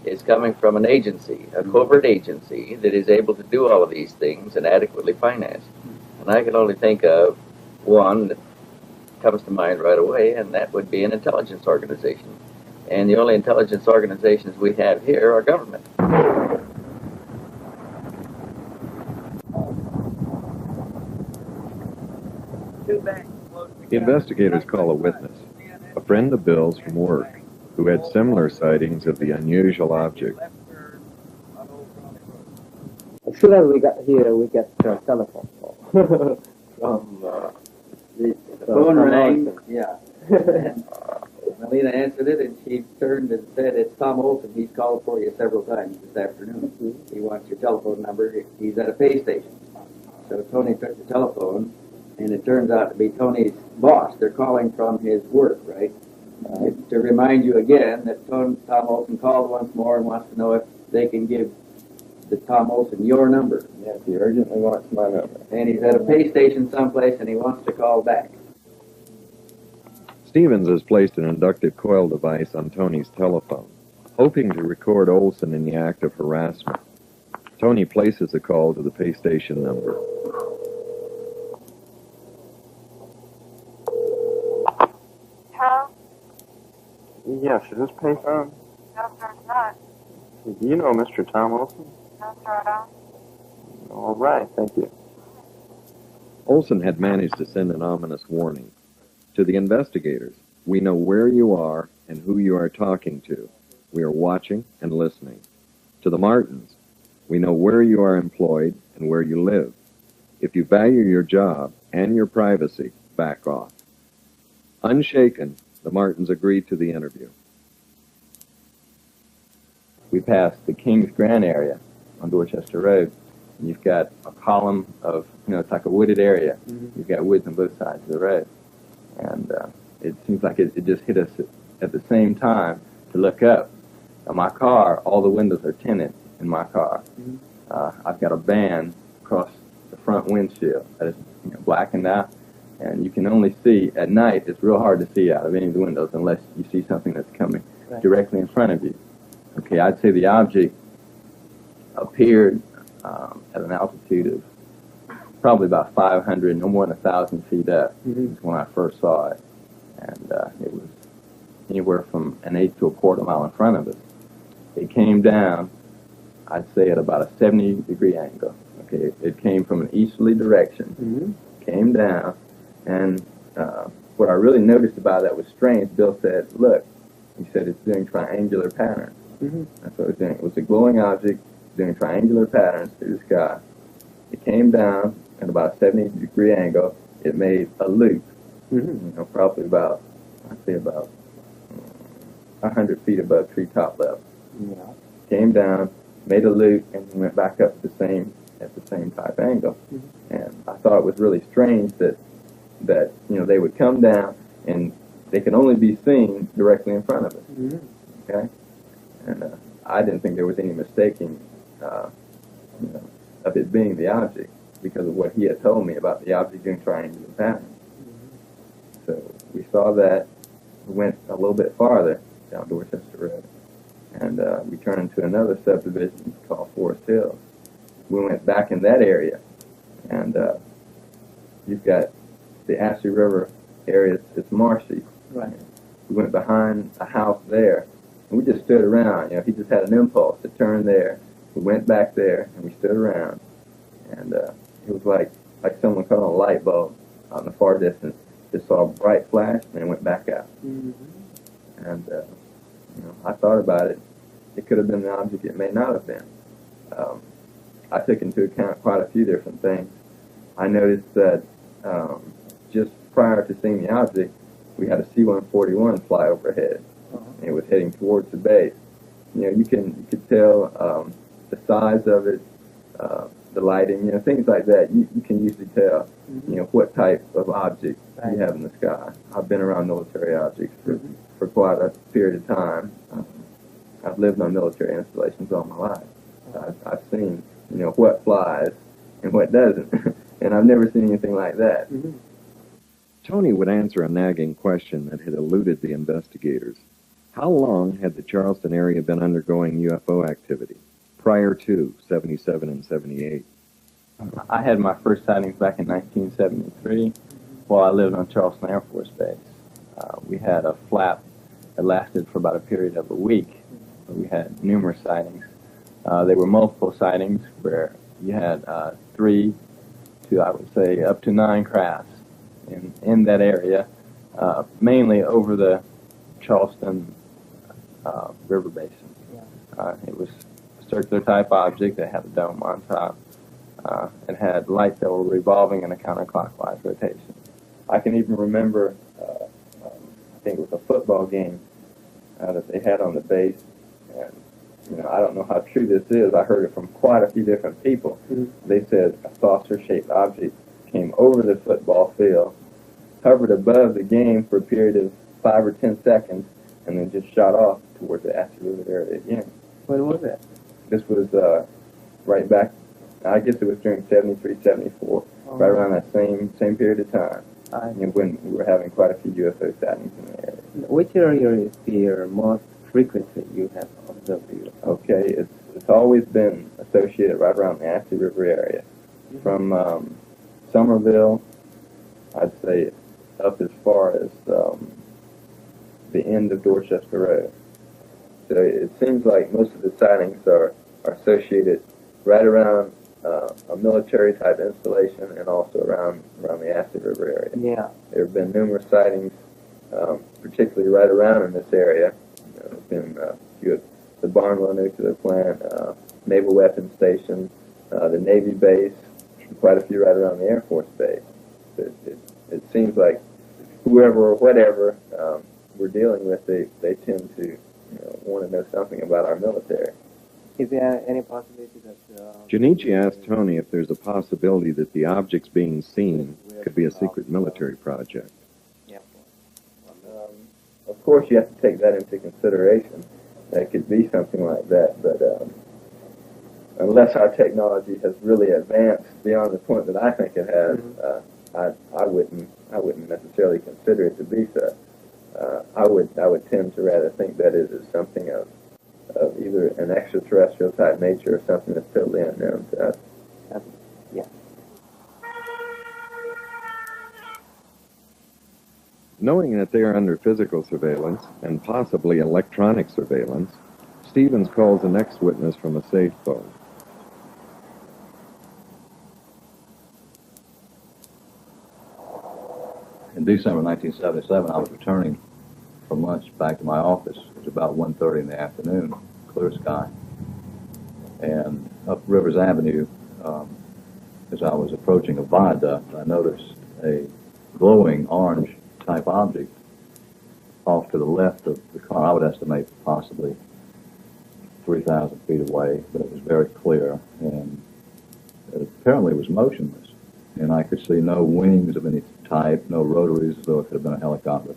is coming from an agency, a covert agency that is able to do all of these things and adequately financed. And I can only think of one that comes to mind right away, and that would be an intelligence organization. And the only intelligence organizations we have here are government. The investigators call a witness, a friend of Bill's from work, who had similar sightings of the unusual object. As soon as we got here, we got a telephone call from The phone rang, yeah. Melina answered it, and she turned and said, "It's Tom Olson. He's called for you several times this afternoon. He wants your telephone number. He's at a pay station." So Tony took the telephone, and it turns out to be Tony's boss. They're calling from his work, right? To remind you again that Tom Olson called once more and wants to know if they can give the Tom Olson your number. Yes, he urgently wants my number. And he's at a pay station someplace, and he wants to call back. Stevens has placed an inductive coil device on Tony's telephone, hoping to record Olson in the act of harassment. Tony places the call to the pay station number. Hello? Yes, is this payphone? No, sir, it's not. Do you know Mr. Tom Olson? No, sir, I don't. All right, thank you. Olson had managed to send an ominous warning. To the investigators, we know where you are and who you are talking to. We are watching and listening. To the Martins, we know where you are employed and where you live. If you value your job and your privacy, back off. Unshaken, the Martins agreed to the interview. We passed the Kings Grant area on Dorchester Road, and you've got a column of, it's like a wooded area. You've got woods on both sides of the road. And it seems like it just hit us at the same time to look up. Now, my car, all the windows are tinted in my car. I've got a band across the front windshield that is blackened out, and you can only see at night. It's real hard to see out of any of the windows unless you see something that's coming directly in front of you. Okay, I'd say the object appeared at an altitude of probably about 500, no more than 1,000 feet up is when I first saw it. And it was, anywhere from an eighth to a quarter mile in front of us. It came down, I'd say at about a 70-degree angle. Okay, it came from an easterly direction, came down, and what I really noticed about that was strange. Bill said, look, he said it's doing triangular patterns. That's what it was doing. It was a glowing object doing triangular patterns through the sky. It came down at about a 70-degree angle. It made a loop, you know, probably about, I'd say about 100 feet above treetop level. Came down, made a loop, and then went back up at the same type angle. And I thought it was really strange that you know, they would come down and they could only be seen directly in front of us. Okay, and I didn't think there was any mistaking, you know, of it being the object because of what he had told me about the object doing triangular patterns. So we saw that. We went a little bit farther down Dorchester Road, and we turned into another subdivision called Forest Hills. We went back in that area, and you've got the Ashley River area. It's marshy. Right. We went behind a house there, and we just stood around. You know, he just had an impulse to turn there. We went back there, and we stood around, and it was like someone cut on a light bulb out in the far distance. Just saw a bright flash, and it went back out. And you know, I thought about it. It could have been the object. It may not have been. I took into account quite a few different things. I noticed that just prior to seeing the object, we had a C-141 fly overhead. And it was heading towards the base. You know, you could tell the size of it, the lighting, you know, things like that. You can usually tell, you know, what type of object you have in the sky. I've been around military objects for quite a period of time. I've lived on military installations all my life. I've seen, you know, what flies and what doesn't, and I've never seen anything like that. Tony would answer a nagging question that had eluded the investigators. How long had the Charleston area been undergoing UFO activity prior to 77 and 78? I had my first sightings back in 1973 while I lived on Charleston Air Force Base. We had a flap that lasted for about a period of a week. We had numerous sightings. They were multiple sightings where you had 3 to, I would say, up to 9 crafts in that area, mainly over the Charleston River Basin. It was a circular type object that had a dome on top. It had lights that were revolving in a counterclockwise rotation. I can even remember, I think it was a football game that they had on the base, and you know, I don't know how true this is. I heard it from quite a few different people. They said a saucer-shaped object came over the football field, hovered above the game for a period of 5 or 10 seconds, and then just shot off towards the Ashley River area again. When was that? This was right back, I guess it was during 73, 74, right around that same period of time. When we were having quite a few UFO sightings in the area. Which area is the most frequently you have observed the UFO? Okay, it's always been associated right around the Ashley River area. From Somerville, I'd say up as far as the end of Dorchester Road. So it seems like most of the sightings are associated right around a military type installation and also around the Ashley River area. Yeah. There have been numerous sightings, particularly right around in this area. There have been a few at the Barnwell Nuclear Plant, Naval Weapons Station, the Navy base, and quite a few right around the Air Force Base. It seems like whoever or whatever we're dealing with, they tend to want to know something about our military. Is there any possibility that... Junichi asked Tony if there's a possibility that the objects being seen could be a secret military project. Yeah. Of course, you have to take that into consideration. That could be something like that, but unless our technology has really advanced beyond the point that I think it has, I wouldn't necessarily consider it to be so. I would tend to rather think that it is something of either an extraterrestrial type nature or something that's totally unknown to us. Yeah. Knowing that they are under physical surveillance and possibly electronic surveillance, Stevens calls the next witness from a safe phone. In December 1977, I was returning from lunch back to my office. It was about 1:30 in the afternoon, clear sky. And up Rivers Avenue, as I was approaching a viaduct, I noticed a glowing orange type object off to the left of the car. I would estimate possibly 3,000 feet away, but it was very clear, and it apparently was motionless. And I could see no wings of any type, no rotaries, as though it could have been a helicopter.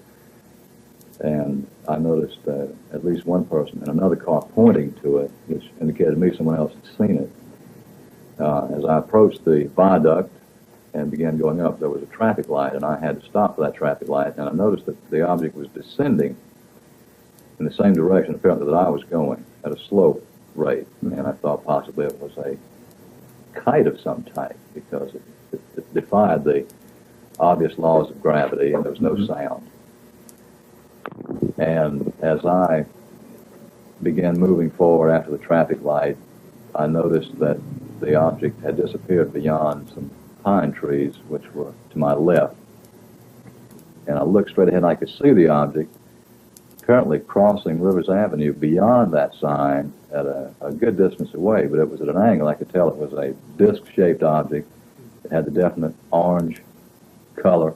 And I noticed that at least one person in another car pointing to it, which indicated to me someone else had seen it. As I approached the viaduct and began going up, there was a traffic light, and I had to stop for that traffic light, and I noticed that the object was descending in the same direction, apparently, that I was going, at a slow rate. And I thought possibly it was a kite of some type, because it defied the obvious laws of gravity, and there was no sound. And as I began moving forward after the traffic light, I noticed that the object had disappeared beyond some pine trees, which were to my left. And I looked straight ahead, and I could see the object apparently crossing Rivers Avenue beyond that sign at a good distance away, but it was at an angle. I could tell it was a disc-shaped object. It had the definite orange color,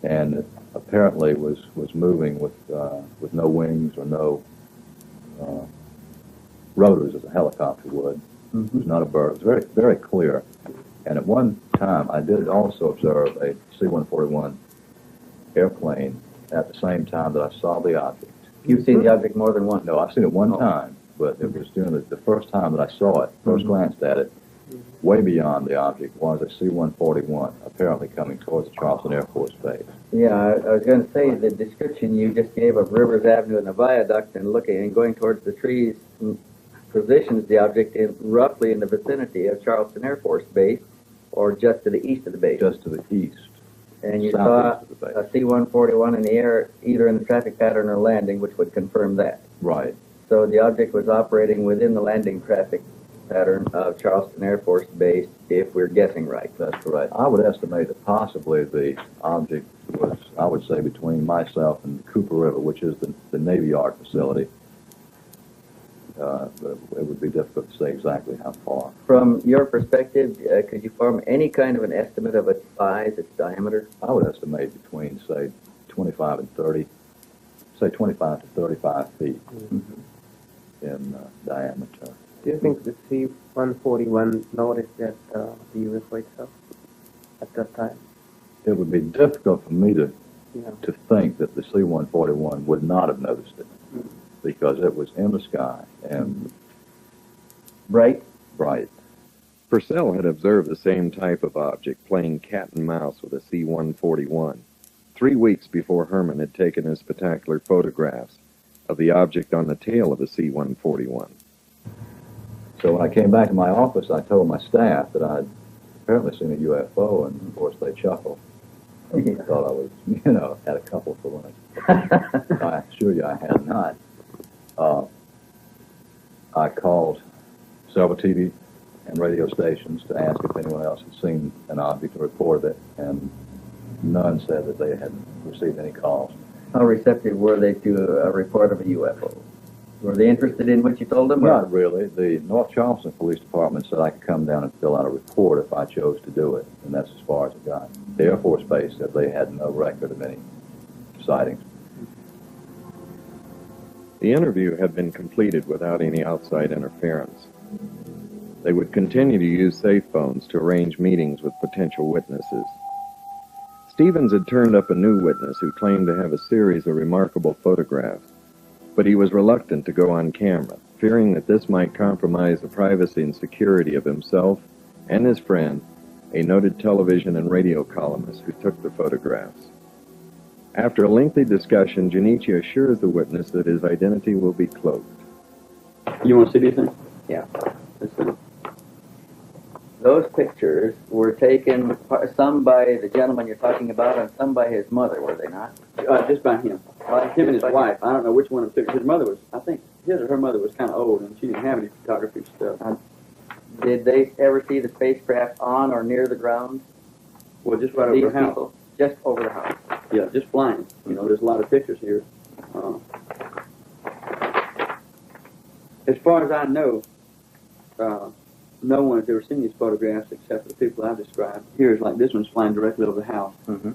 and it apparently was moving with no wings or no rotors as a helicopter would. It was not a bird. It was very, very clear. And at one time, I did also observe a C-141 airplane at the same time that I saw the object. You've seen the object more than once? No, I've seen it one time, but it was during the first time that I saw it, first glanced at it. Way beyond the object was a C-141, apparently coming towards the Charleston Air Force Base. Yeah, I was going to say the description you just gave of Rivers Avenue and the viaduct and looking and going towards the trees positions the object roughly in the vicinity of Charleston Air Force Base, or just to the east of the base. Just to the east. And you saw a C-141 in the air, either in the traffic pattern or landing, which would confirm that. Right. So the object was operating within the landing traffic pattern of Charleston Air Force Base, if we're guessing right. That's correct. I would estimate that possibly the object was, I would say, between myself and the Cooper River, which is the Navy Yard facility. But it would be difficult to say exactly how far. From your perspective, could you form any kind of an estimate of its size, its diameter? I would estimate between, say, 25 and 30, say 25 to 35 feet in diameter. Do you think the C-141 noticed that the UFO itself at that time? It would be difficult for me to think that the C-141 would not have noticed it, because it was in the sky and bright. Purcell had observed the same type of object playing cat and mouse with a C-141 3 weeks before Herrmann had taken his spectacular photographs of the object on the tail of the C-141. So when I came back to my office, I told my staff that I'd apparently seen a UFO, and of course they chuckled. They thought I was, had a couple for lunch. I assure you I had not. I called several TV and radio stations to ask if anyone else had seen an object or reported it, and none said that they had received any calls. How receptive were they to a report of a UFO? Were they interested in what you told them? Not really. The North Charleston Police Department said I could come down and fill out a report if I chose to do it, and that's as far as it got. The Air Force Base said they had no record of any sightings. The interview had been completed without any outside interference. They would continue to use safe phones to arrange meetings with potential witnesses. Stevens had turned up a new witness who claimed to have a series of remarkable photographs, but he was reluctant to go on camera, fearing that this might compromise the privacy and security of himself and his friend, a noted television and radio columnist who took the photographs. After a lengthy discussion, Junichi assures the witness that his identity will be cloaked. You want to see these things? Yeah. Let's see. Those pictures were taken, some by the gentleman you're talking about, and some by his mother, were they not? Just by him. Him and his wife. I don't know which one of them took. His mother was, I think, his or her mother was kind of old, and she didn't have any photography stuff. Did they ever see the spacecraft on or near the ground? Well, just right over the house. People? Just over the house. Yeah, just flying. You know, there's a lot of pictures here. As far as I know, no one has ever seen these photographs except for the people I've described. Here's like this one's flying directly over the house. Mm-hmm.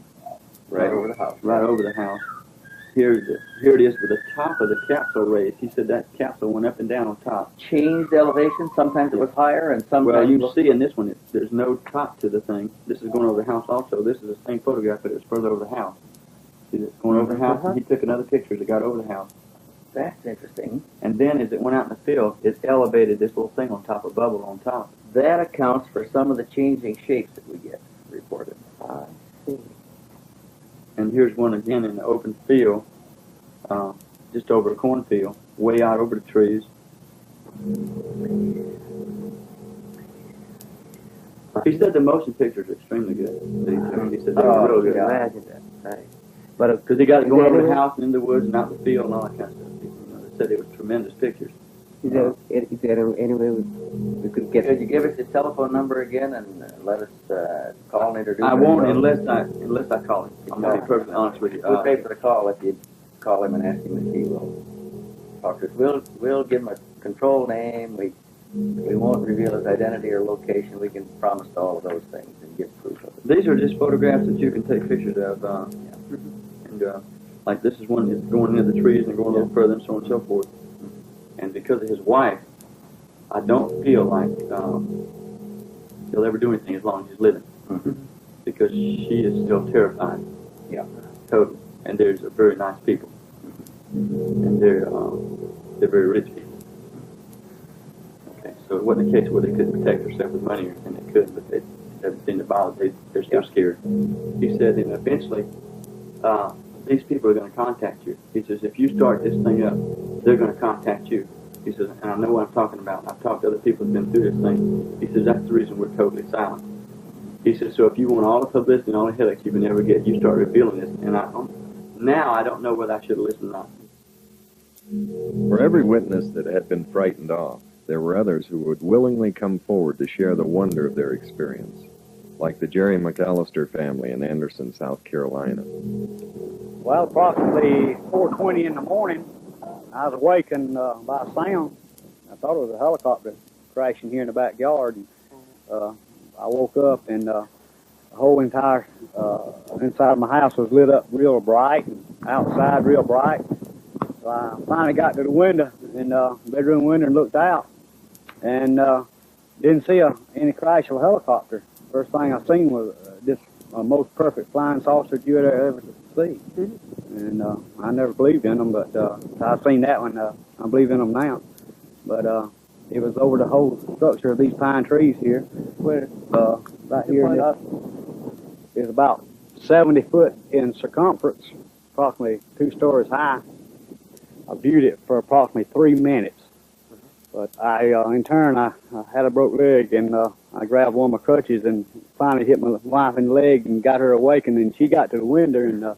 Right over the house. Right over the house. Here it is with the top of the capsule raised. He said that capsule went up and down on top. Changed elevation. Sometimes it was higher, and sometimes. Well, you can see in this one, there's no top to the thing. This is going over the house also. This is the same photograph, but it's further over the house. See, it's going over the house. And he took another picture as it got over the house. That's interesting. And then as it went out in the field, it elevated this little thing on top, a bubble on top. That accounts for some of the changing shapes that we get reported. I see. And here's one again in the open field, just over a cornfield, way out over the trees. He said the motion pictures are extremely good. He said they were real good. Imagine that. Right. But because he got it going over the house and in the woods and out in the field and all that kind of stuff. They said it was tremendous pictures. Is there any way we could get? Could you give us your telephone number again and let us call and introduce? I won't unless I call him. I'm going to be perfectly honest with you. We'll pay for the call if you call him and ask him if he will talk to us. We'll give him a control name. We won't reveal his identity or location. We can promise all of those things and give proof of it. These are just photographs that you can take pictures of. And like this is one that's going into the trees and going a little further and so on and so forth. And because of his wife, I don't feel like he'll ever do anything as long as he's living. Because she is still terrified. Yeah. Totally. And there's very nice people. And they're very rich people. Okay, so it wasn't a case where they couldn't protect themselves with money, and they could, but they haven't seen the violence. They're still scared. He said, and eventually, these people are going to contact you. He says, if you start this thing up, they're going to contact you. He says, and I know what I'm talking about. I've talked to other people who've been through this thing. He says, that's the reason we're totally silent. He says, so if you want all the publicity and all the headaches you can ever get, you start revealing this. And now I don't know whether I should have listened or not. For every witness that had been frightened off, there were others who would willingly come forward to share the wonder of their experience, like the Jerry McAllister family in Anderson, South Carolina. Well, approximately 4:20 in the morning, I was awakened by a sound. I thought it was a helicopter crashing here in the backyard. And, I woke up and the whole entire inside of my house was lit up real bright, and outside real bright. So I finally got to the window, in the bedroom window, and looked out, and didn't see any crash of a helicopter. First thing I seen was this most perfect flying saucer you would ever see. And I never believed in them, but I seen that one. I believe in them now. But it was over the whole structure of these pine trees here, where right here is about 70 foot in circumference, approximately 2 stories high. I viewed it for approximately 3 minutes. But in turn, I had a broke leg, and I grabbed one of my crutches and finally hit my wife in the leg and got her awakened. And she got to the window, and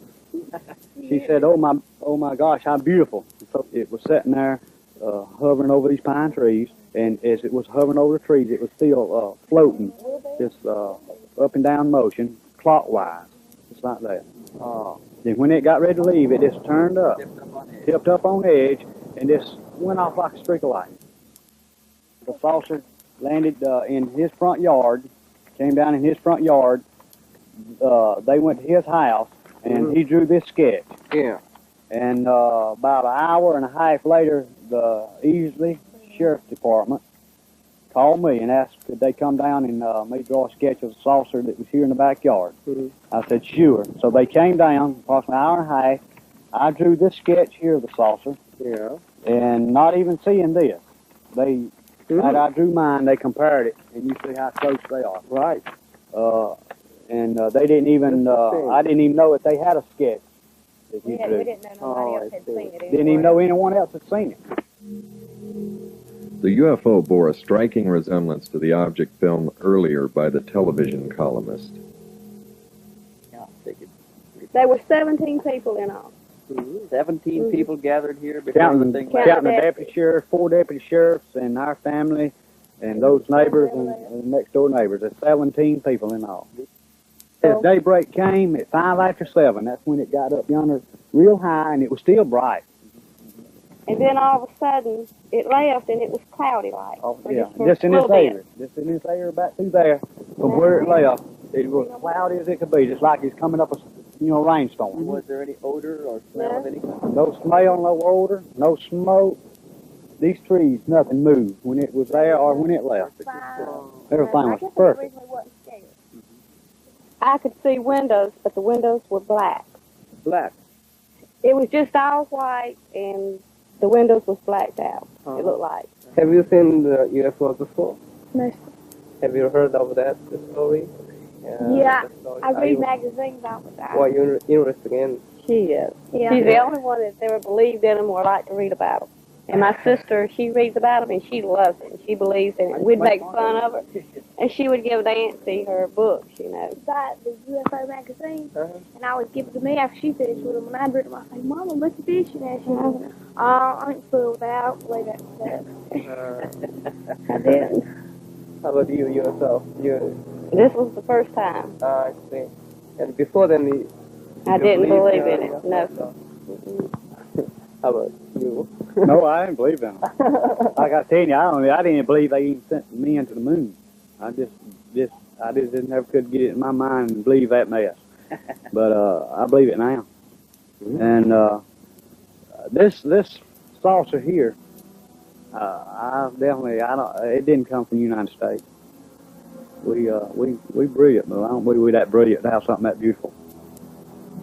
she said, "Oh my gosh, how beautiful!" So it was sitting there, hovering over these pine trees, and as it was hovering over the trees, it was still floating, just up and down motion, clockwise, just like that. Then when it got ready to leave, it just turned up, tipped up on edge, and just went off like a streak of light. The saucer landed in his front yard, came down in his front yard. They went to his house, and he drew this sketch. Yeah. And about an hour and a half later, the Easley Sheriff's Department called me and asked could they come down and me draw a sketch of the saucer that was here in the backyard. I said, sure. So they came down, approximately an hour and a half. I drew this sketch here of the saucer. Yeah. And not even seeing this. As I drew mine, they compared it, and you see how close they are. Right. And they didn't even, I didn't even know that they had a sketch that he drew. We didn't know nobody else had seen it. Didn't even know anyone else had seen it. The UFO bore a striking resemblance to the object filmed earlier by the television columnist. There were 17 people in all. 17 people gathered here before Counting the thing the deputy sheriff, 4 deputy sheriffs, and our family, and those neighbors and next door neighbors. There's 17 people in all. As daybreak came at 5 after 7, that's when it got up yonder real high, and it was still bright. And then all of a sudden, it left, and it was cloudy like. Yeah, just in this area. Just in this area about through there, from where it left, it was cloudy as it could be, just like it's coming up a rainstorm. Was there any odor or smell of any kind? No smell, no odor, no smoke. These trees, nothing moved when it was there or when it left. Everything was perfect. I could see windows, but the windows were black. Black. It was just all white, and the windows was blacked out. It looked like. Have you seen the UFO before? No. Have you heard of that story? Yeah, I read magazines about that. Well, you're interested in? She is. Yeah. She's the only one that's ever believed in them or liked to read about them. And my sister, she reads about them, and she loves it, and she believes in it. We'd make fun of her, and she would give Nancy her books, you know. Got the UFO magazine, and I would give it to me after she finished with them, and I'd read them. I'd say, Mama, look at this, and she goes, oh, I ain't fooled that. I don't believe that stuff. I didn't. How about you yourself? This was the first time. I see. And before then, I didn't believe in it, no. How about you? No, I didn't believe in them. Like I tell you, I didn't believe they even sent me into the moon. I just never could get it in my mind and believe that mess. But I believe it now. And this saucer here, it didn't come from the United States. We brilliant, but I don't believe we're that brilliant to have something that beautiful.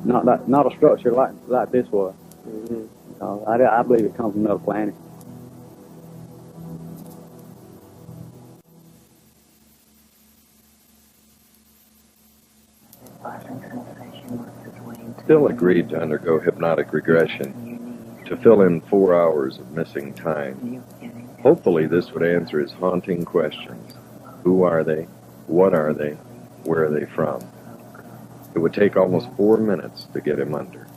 Not a structure like this was. I believe it comes from another planet. Still agreed to undergo hypnotic regression to fill in 4 hours of missing time. Hopefully this would answer his haunting questions. Who are they? What are they? Where are they from? It would take almost 4 minutes to get him under.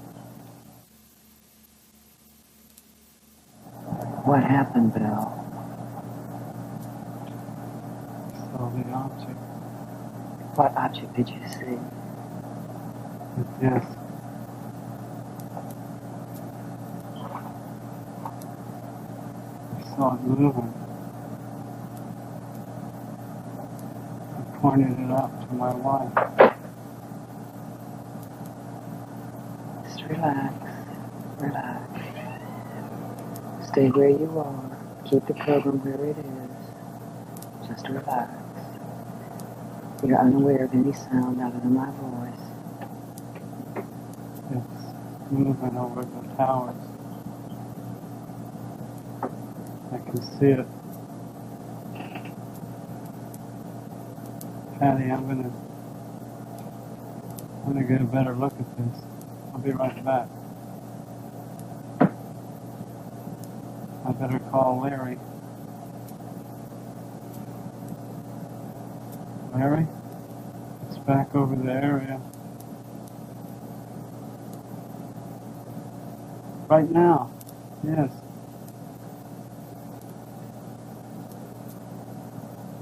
What happened, Bill? Saw the object. What object did you see? Yes. I saw it moving. I pointed it out to my wife. Just relax. Relax. Stay where you are. Keep the program where it is. Just relax. You're unaware of any sound other than my voice. It's moving over the towers. I can see it. Patty, I'm gonna get a better look at this. I'll be right back. I better call Larry. Larry? It's back over the area. Right now. Yes.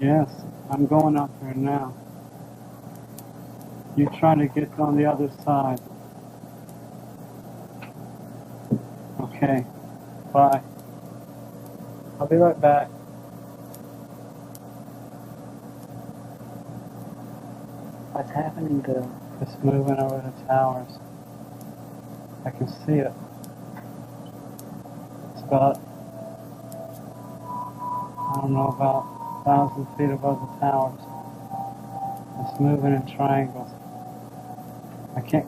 Yes, I'm going up there now. You try to get on the other side. Okay. Bye. I'll be right back. What's happening, Bill? It's moving over the towers. I can see it. It's about, I don't know, about 1,000 feet above the towers. It's moving in triangles. I can't.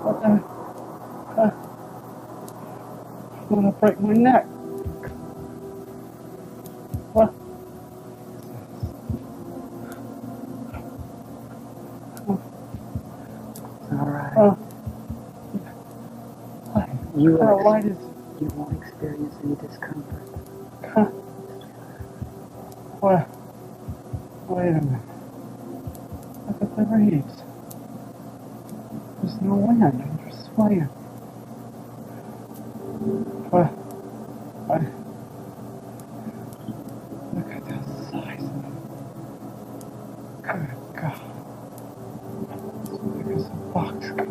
What the? I'm gonna break my neck. What? All right. Light is You won't experience any discomfort. What? Wait a minute. Look at the reeds. There's no wind. I'm just swaying. What? Look at the size of it. Good God. It's big as a boxcar.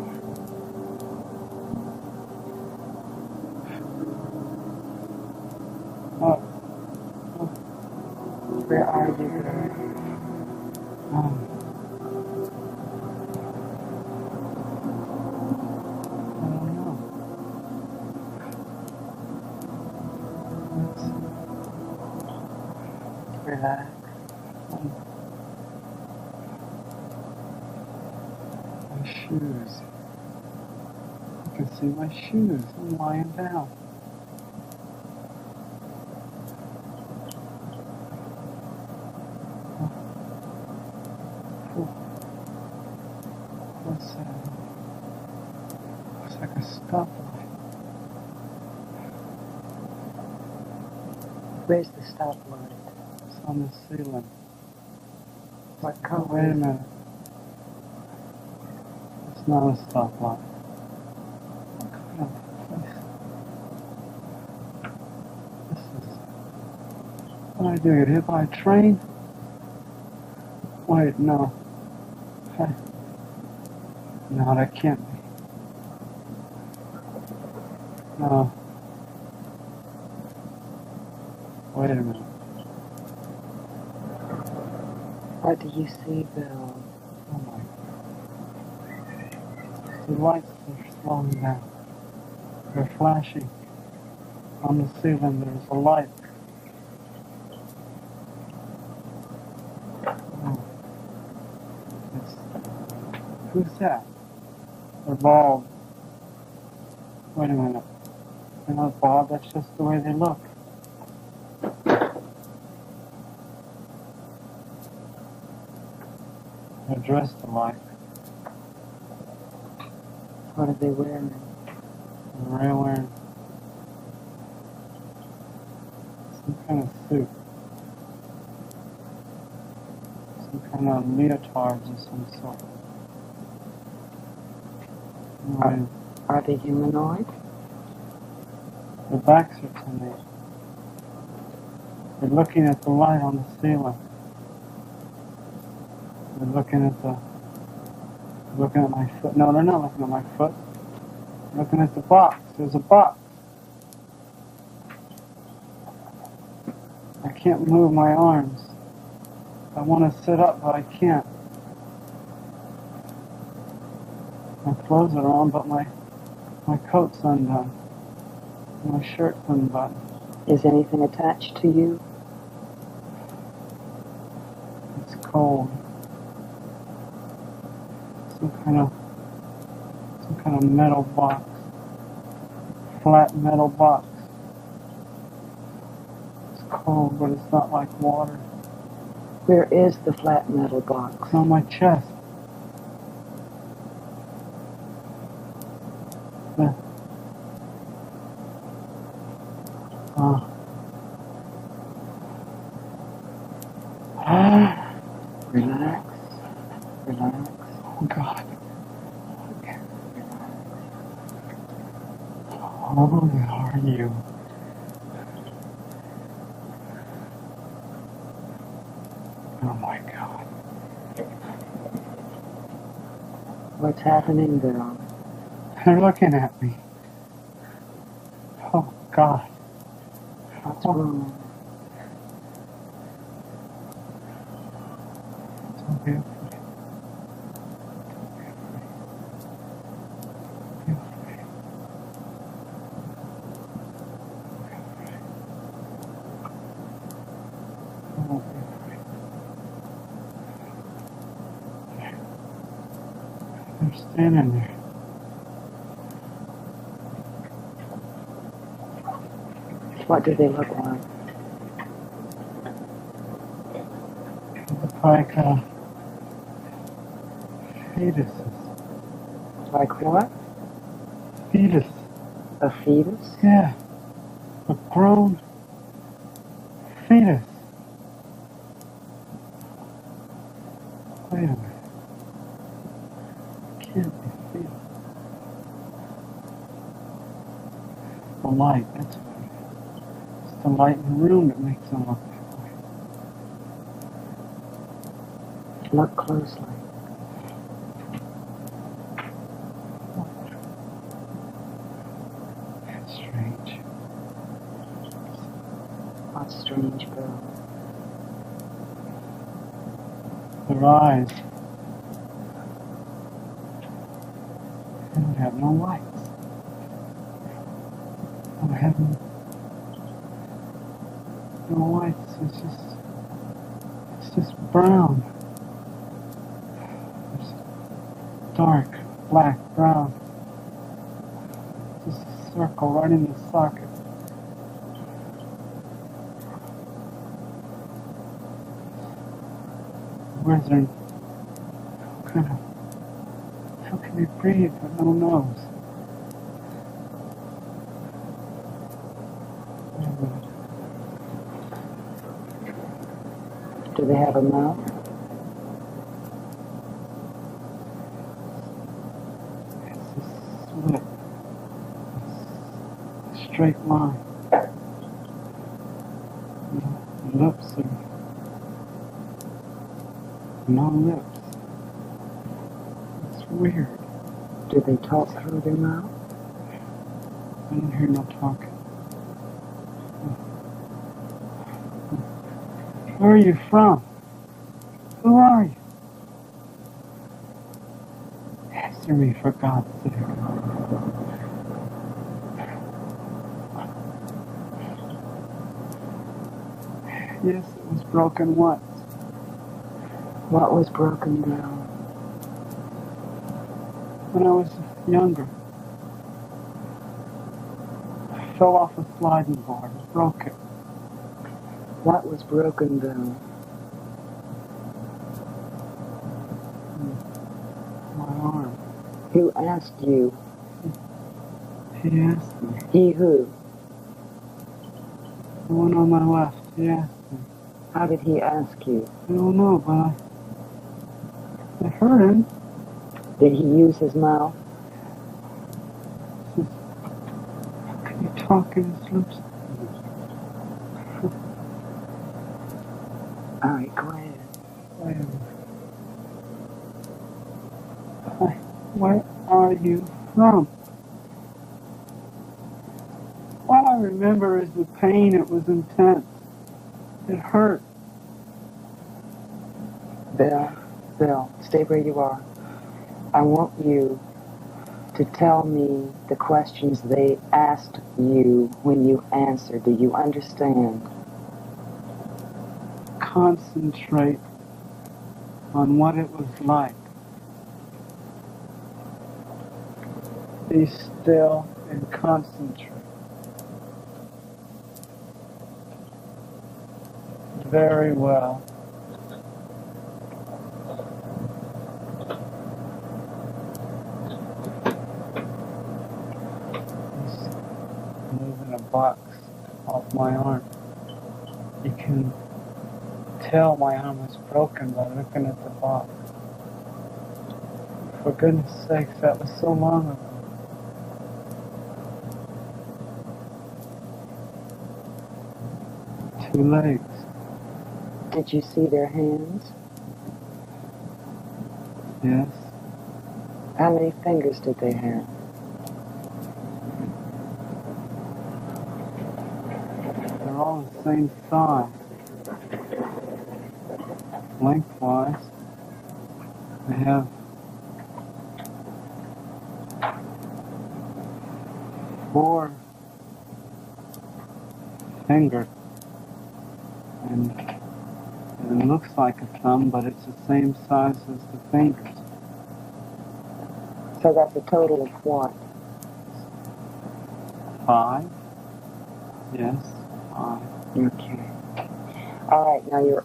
Where are you? Relax. My shoes. You can see my shoes. I'm lying down. What's that? Looks like a stoplight. Where's the stoplight? It's on the ceiling. What color? Wait a minute. It's not a stoplight. What kind of place? This is... What did I do? Get hit by a train? Wait, no. No, that can't be. No. Wait a minute. What do you see, Bill? Oh my. The lights are slowing down. They're flashing. On the ceiling there's a light. Oh. Who's that? They're bald. Wait a minute. They're not bald, that's just the way they look. They're dressed alike. What are they wearing? They're wearing some kind of suit. Some kind of leotards of some sort. Are they humanoid? Their backs are to me. They're looking at the light on the ceiling. They're looking at my foot. No, they're not looking at my foot. They're looking at the box. There's a box. I can't move my arms. I want to sit up, but I can't. My clothes are on, but my coat's undone. My shirt's unbuttoned. Is anything attached to you? It's cold. Some kind of metal box. Flat metal box. It's cold, but it's not like water. Where is the flat metal box? It's on my chest. Relax. Relax. Oh, God. Okay. How are you? Oh, my God. What's happening, Bill? They're looking at me. Oh, God. What's wrong? Don't be afraid. They're standing there. What do they look like? Like fetuses. Like what? Fetus. A fetus? Yeah. grown fetus. Wait a minute. Can't be fetus. The light, that's what it is. It's the light in the room that makes it look that way. Look closely. That's strange. What's strange, Bill? Their eyes. They don't have no lights. Oh, heaven. No lights. It's just brown. It's dark, black, brown. Just a circle right in the socket. Wizard. How can they breathe with no nose? Do they have a mouth? It's a slit. It's a straight line. The lips are no lips. It's weird. Do they talk through their mouth? I don't hear no talking. Where are you from? Who are you? Answer me, for God's sake. Yes, it was broken once. What was broken down? When I was younger. I fell off a sliding board and broke it. What was broken down? My arm. Who asked you? He asked me. He who? The one on my left. He asked me. How did he ask you? I don't know, but I heard him. Did he use his mouth? How can you talk in his lips? All right, go ahead. Wait a minute. Where are you from? All I remember is the pain. It was intense. It hurt. Bill, stay where you are. I want you to tell me the questions they asked you when you answered. Do you understand? Concentrate on what it was like. Be still and concentrate. Very well. He's moving a box off my arm. You can tell my arm was broken by looking at the box. For goodness sakes, that was so long ago. Two legs. Did you see their hands? Yes. How many fingers did they have? They're all the same size. Lengthwise, they have 4 fingers. And it looks like a thumb, but it's the same size as the fingers. So that's a total of what? 5? Yes, 5. Okay. All right, now you're...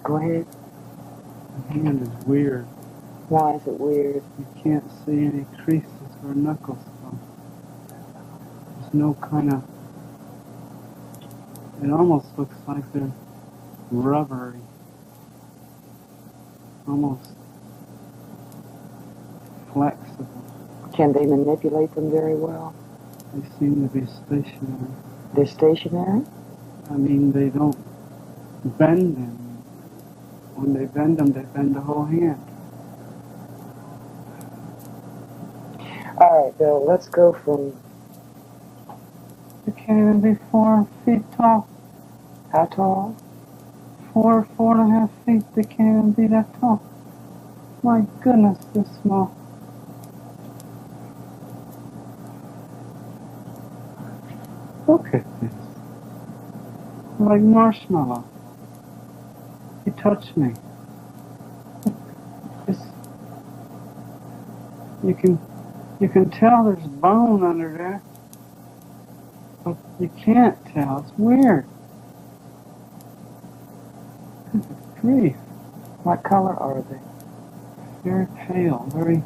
Go ahead. The hand is weird. Why is it weird? You can't see any creases or knuckles. There's no kind of It almost looks like they're rubbery. Almost flexible. Can they manipulate them very well? They seem to be stationary. They're stationary? I mean, they don't bend them. When they bend them, they bend the whole hand. All right, Bill, let's go from... They can't even be 4 feet tall. How tall? 4.5 feet. They can't even be that tall. My goodness, they're small. Look at this. Like marshmallow. He touched me. It's, you can tell there's bone under there, but you can't tell. It's weird. Good grief. What color are they? Very pale, very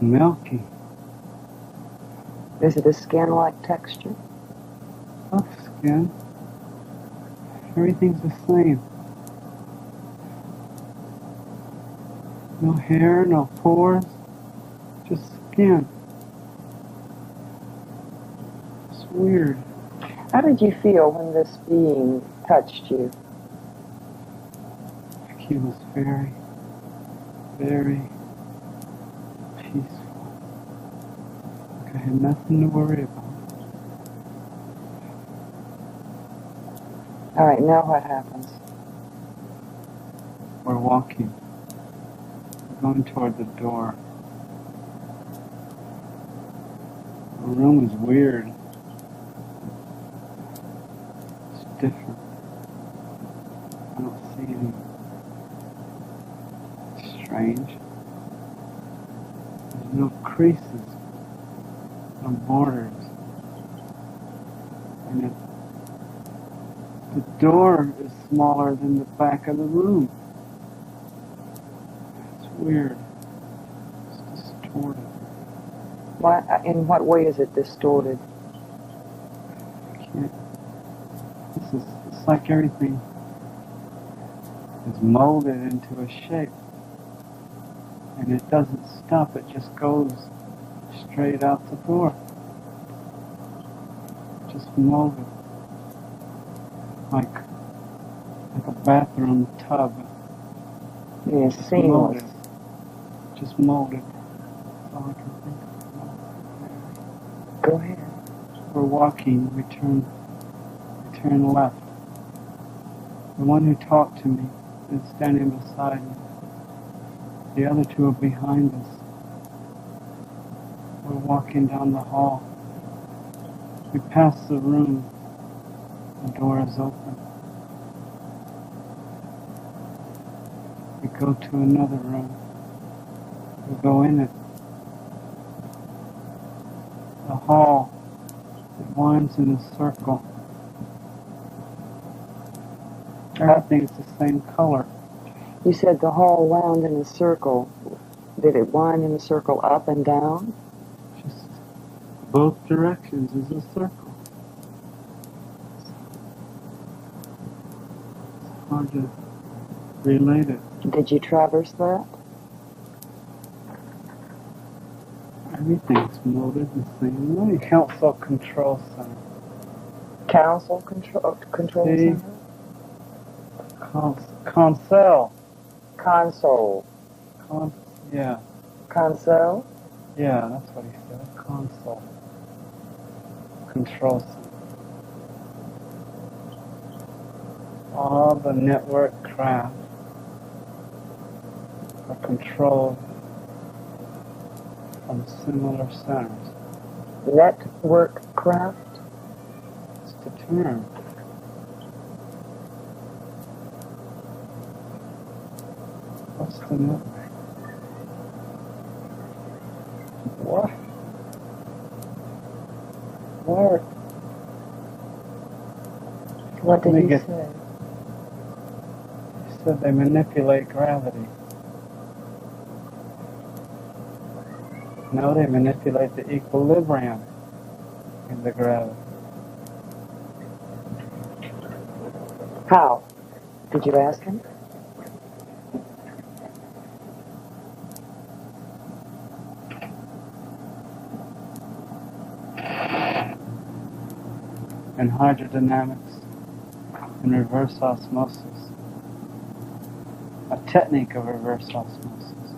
milky. Is it a skin-like texture? Tough skin. Everything's the same. No hair, no pores, just skin. It's weird. How did you feel when this being touched you? He was very, very peaceful. Like I had nothing to worry about. All right, now what happens? We're walking. We're going toward the door. The room is weird. It's different. I don't see any strange. There's no creases, no borders. And the door is smaller than the back of the room. It's weird. It's distorted. Why, in what way is it distorted? I can't. It's like everything is molded into a shape. And it doesn't stop, it just goes straight out the door. Just molded. Like a bathroom tub. Yeah, seamless. Just molded. That's all I can think of. Go ahead. We're walking, we turn left. The one who talked to me is standing beside me. The other two are behind us. We're walking down the hall. We pass the room. The door is open. We go to another room. We go in it. The hall, it winds in a circle. Everything's the same color. You said the hall wound in a circle. Did it wind in a circle up and down? Just both directions is a circle. It's hard to relate it. Did you traverse that? Everything's molded the same way. Council Control Center. Council control See? center? Console. Console. Yeah. Console? Yeah, that's what he said. Console. Control Center. All the network craft are controlled from similar centers. Network craft? It's the term. What's the network? What? Where? What did Let me he get- say? He said they manipulate gravity. No, they manipulate the equilibrium in the gravity. How? Did you ask him? In hydrodynamics, in reverse osmosis, a technique of reverse osmosis.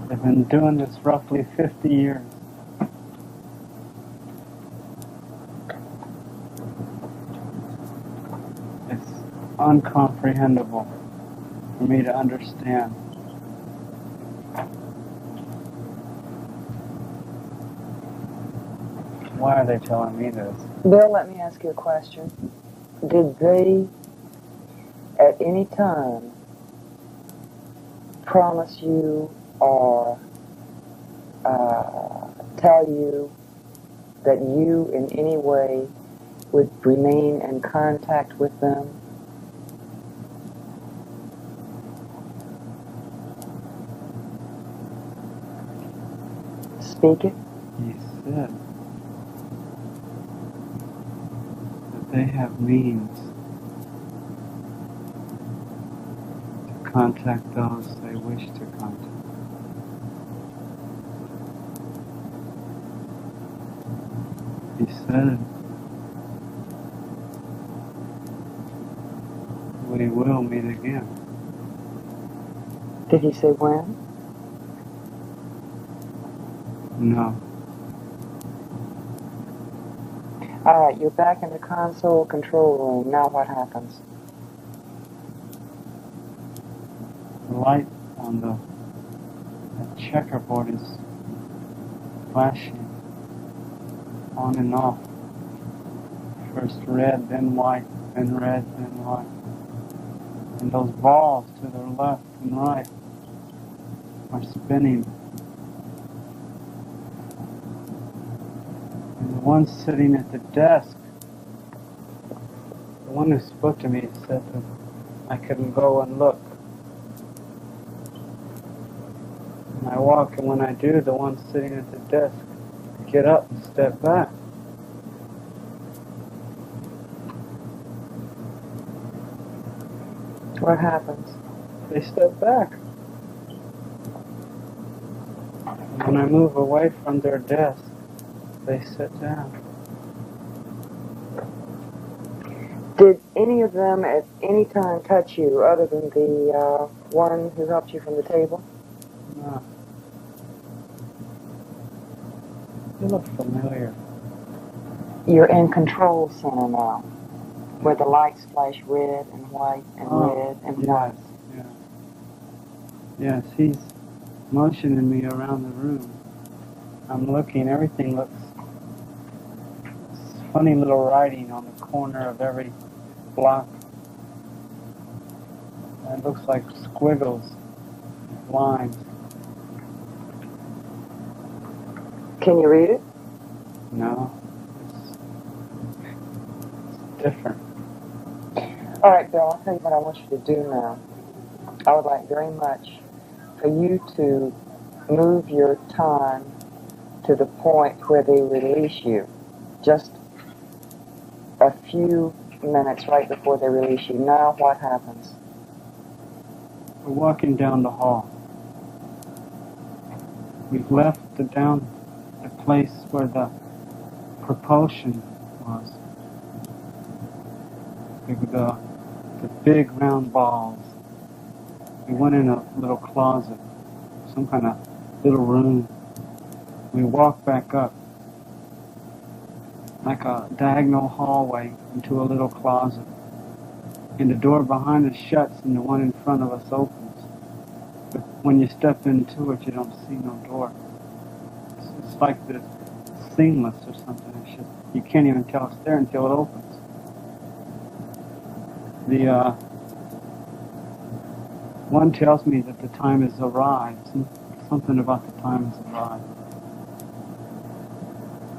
They've been doing this roughly 50 years. It's uncomprehendable for me to understand. Why are they telling me this? Bill, let me ask you a question. Did they, at any time, promise you or tell you that you in any way would remain in contact with them? Speak it. He said that they have means to contact those they wish to contact. He said we will meet again. Did he say when? No. All right, you're back in the console control room. Now what happens? The light on the checkerboard is flashing on and off. First red, then white, then red, then white. And those balls to the left and right are spinning. And the one sitting at the desk, the one who spoke to me, said that I couldn't go and look. And I walk, and when I do, the one sitting at the desk get up and step back. What happens? They step back. And when I move away from their desk, they sit down. Did any of them at any time touch you other than the one who helped you from the table? No. You look familiar. You're in control center now, where the lights flash red and white and red and white. Yeah. Yes, he's motioning me around the room. I'm looking, everything looks funny little writing on the corner of every block. It looks like squiggles, lines. Can you read it? No. It's different. All right, Bill, I'll tell you what I want you to do now. I would like very much for you to move your time to the point where they release you. Just a few minutes right before they release you. Now what happens? We're walking down the hall. We've left the place where the propulsion was. The big round balls. We went in a little closet, some kind of little room. We walked back up, like a diagonal hallway into a little closet. And the door behind us shuts and the one in front of us opens. But when you step into it, you don't see no door. It's like it's seamless or something. You can't even tell it's there until it opens. The one tells me that the time has arrived. Something about the time has arrived.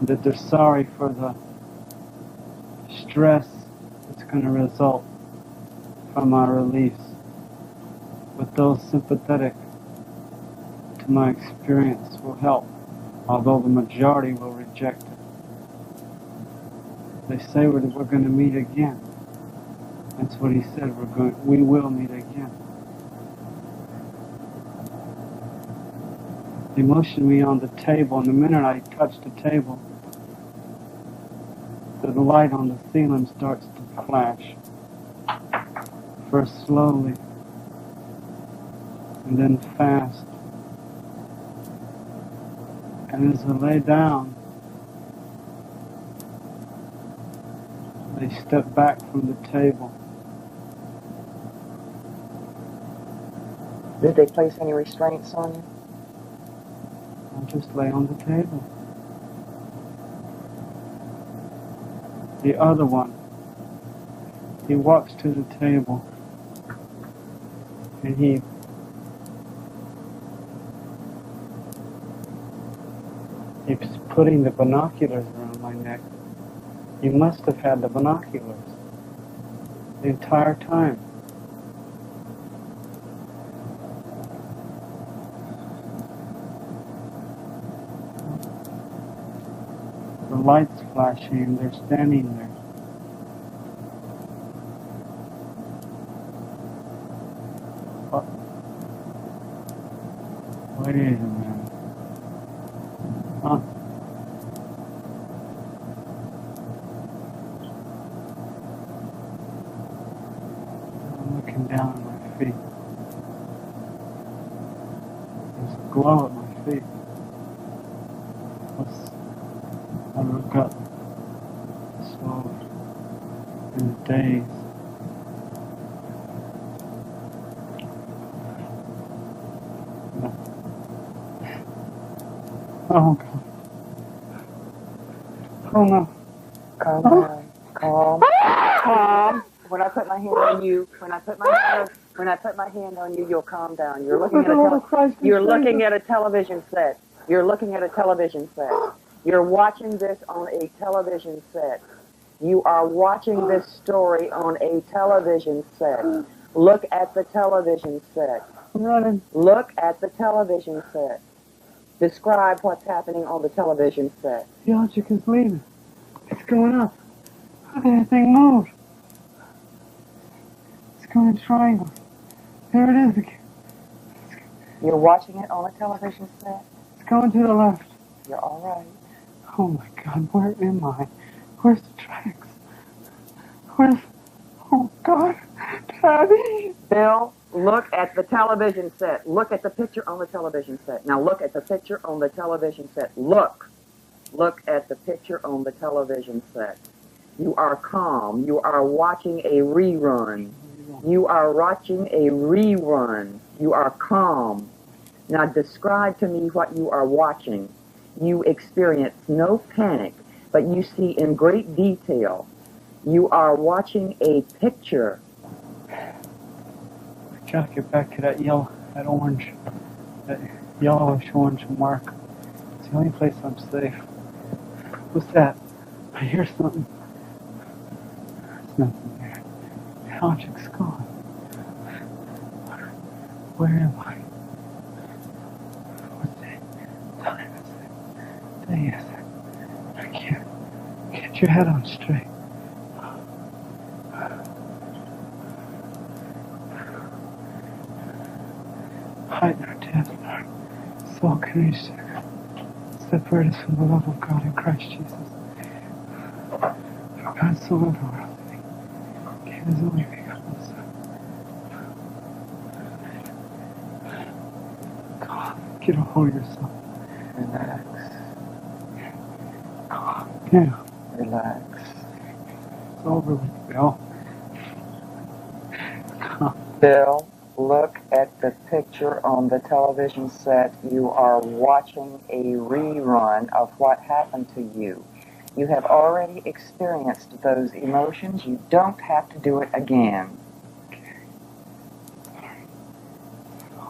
That they're sorry for the stress that's going to result from our release. But those sympathetic to my experience will help, although the majority will reject it. They say we're going to meet again. That's what he said. We will meet again. He motioned me on the table, and the minute I touched the table, the light on the ceiling starts to flash. First slowly, and then fast. And as I lay down, they step back from the table. Did they place any restraints on you? I just lay on the table. The other one, he walks to the table, and he's putting the binoculars around my neck. He must have had the binoculars the entire time. The light's flashing and they're standing there. Wait a minute. Huh? I'm looking down at my feet. There's a glow at my feet. I look up, slowly, in a daze. Oh God! Oh no! Calm down. Calm. When I put my hand on you, when I put my hand on you, you'll calm down. You're looking at a television set. You're looking at a television set. You're watching this on a television set. You are watching this story on a television set. Look at the television set. Running. Look at the television set. Describe what's happening on the television set. The object is leaving. It's going up. How did that thing move? It's going in triangles. There it is again. You're watching it on a television set? It's going to the left. You're all right. Oh my God, where am I? Where's the tracks? Oh God, Daddy! Bill, look at the television set. Look at the picture on the television set. Now look at the picture on the television set. Look. Look at the picture on the television set. You are calm. You are watching a rerun. You are watching a rerun. You are calm. Now describe to me what you are watching. You experience no panic, but you see in great detail. You are watching a picture. I gotta get back to that orange, that yellowish orange mark. It's the only place I'm safe. What's that? I hear something. There's nothing there. The object's gone. Where am I? What time is it? Day is it? I can't get your head on straight. Height nor depth nor soul can reach separate us from the love of God in Christ Jesus. For God so loved the world that He gave His only begotten Son. God, get a hold of yourself. Relax. Calm down. Relax. It's over with, Bill. Bill, look at the picture on the television set. You are watching a rerun of what happened to you. You have already experienced those emotions. You don't have to do it again.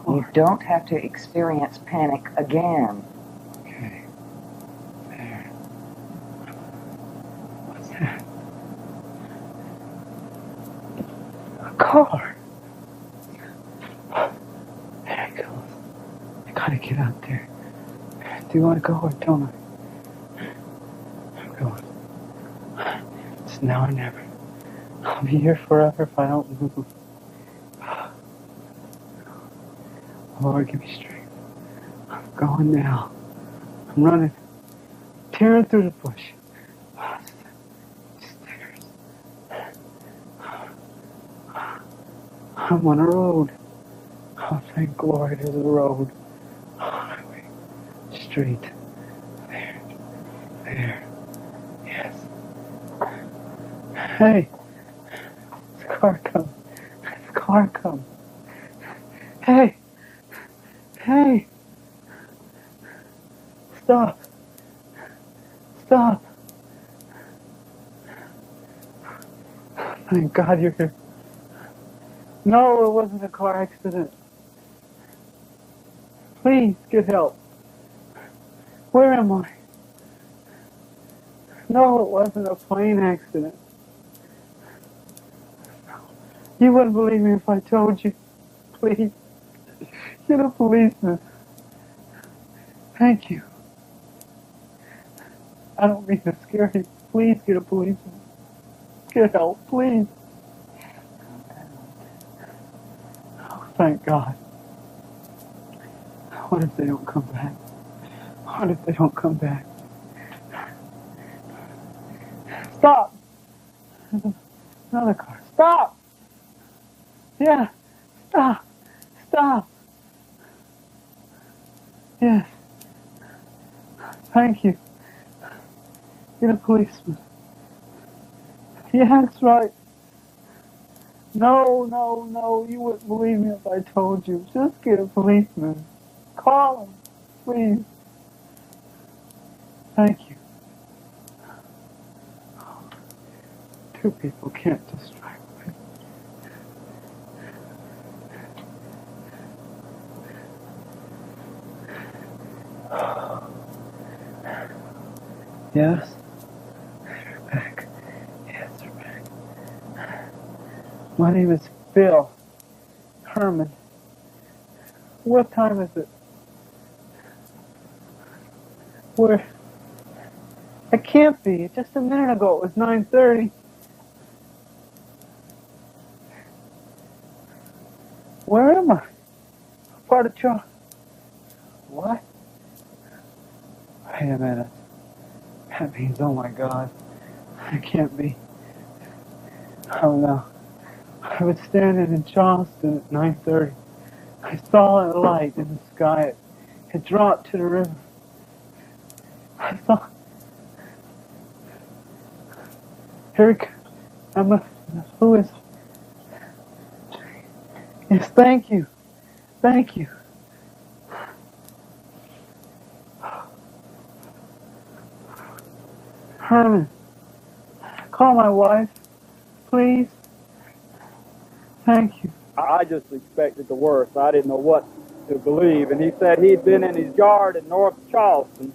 You don't have to experience panic again. Okay. There. What's that? A car. There it goes. I gotta get out there. Do you want to go or don't I? I'm going. It's now or never. I'll be here forever if I don't move. Lord, give me strength. I'm going now. I'm running, tearing through the bush. Stairs. I'm on a road. Oh, thank glory there's a road. Highway. Street. There. There. Yes. Hey. It's a car coming. It's a car coming. Hey. Hey. Stop. Stop. Thank God you're here. No, it wasn't a car accident. Please get help. Where am I? No, it wasn't a plane accident. You wouldn't believe me if I told you. Please, get a policeman. Thank you. I don't mean to scare you. Please get a policeman. Get help, please. Oh, thank God. What if they don't come back? What if they don't come back? Stop! Another car. Stop! Yeah. Stop. Stop. Yes. Thank you. Get a policeman. Yeah, that's right. No, no, no. You wouldn't believe me if I told you. Just get a policeman. Call him, please. Thank you. Two people can't distract me. Yes? They're back. Yes, they're back. My name is Bill Herrmann. What time is it? Where? It can't be. Just a minute ago it was 9:30. Where am I? Part of Charles. What? Wait a minute. That means, oh my God, it can't be. Oh no. I was standing in Charleston at 9:30. I saw a light in the sky. It dropped to the river. I saw. Here it comes. Who is? Yes, thank you. Thank you. Herman, call my wife, please. Thank you. I just expected the worst. I didn't know what to believe. And he said he'd been in his yard in North Charleston,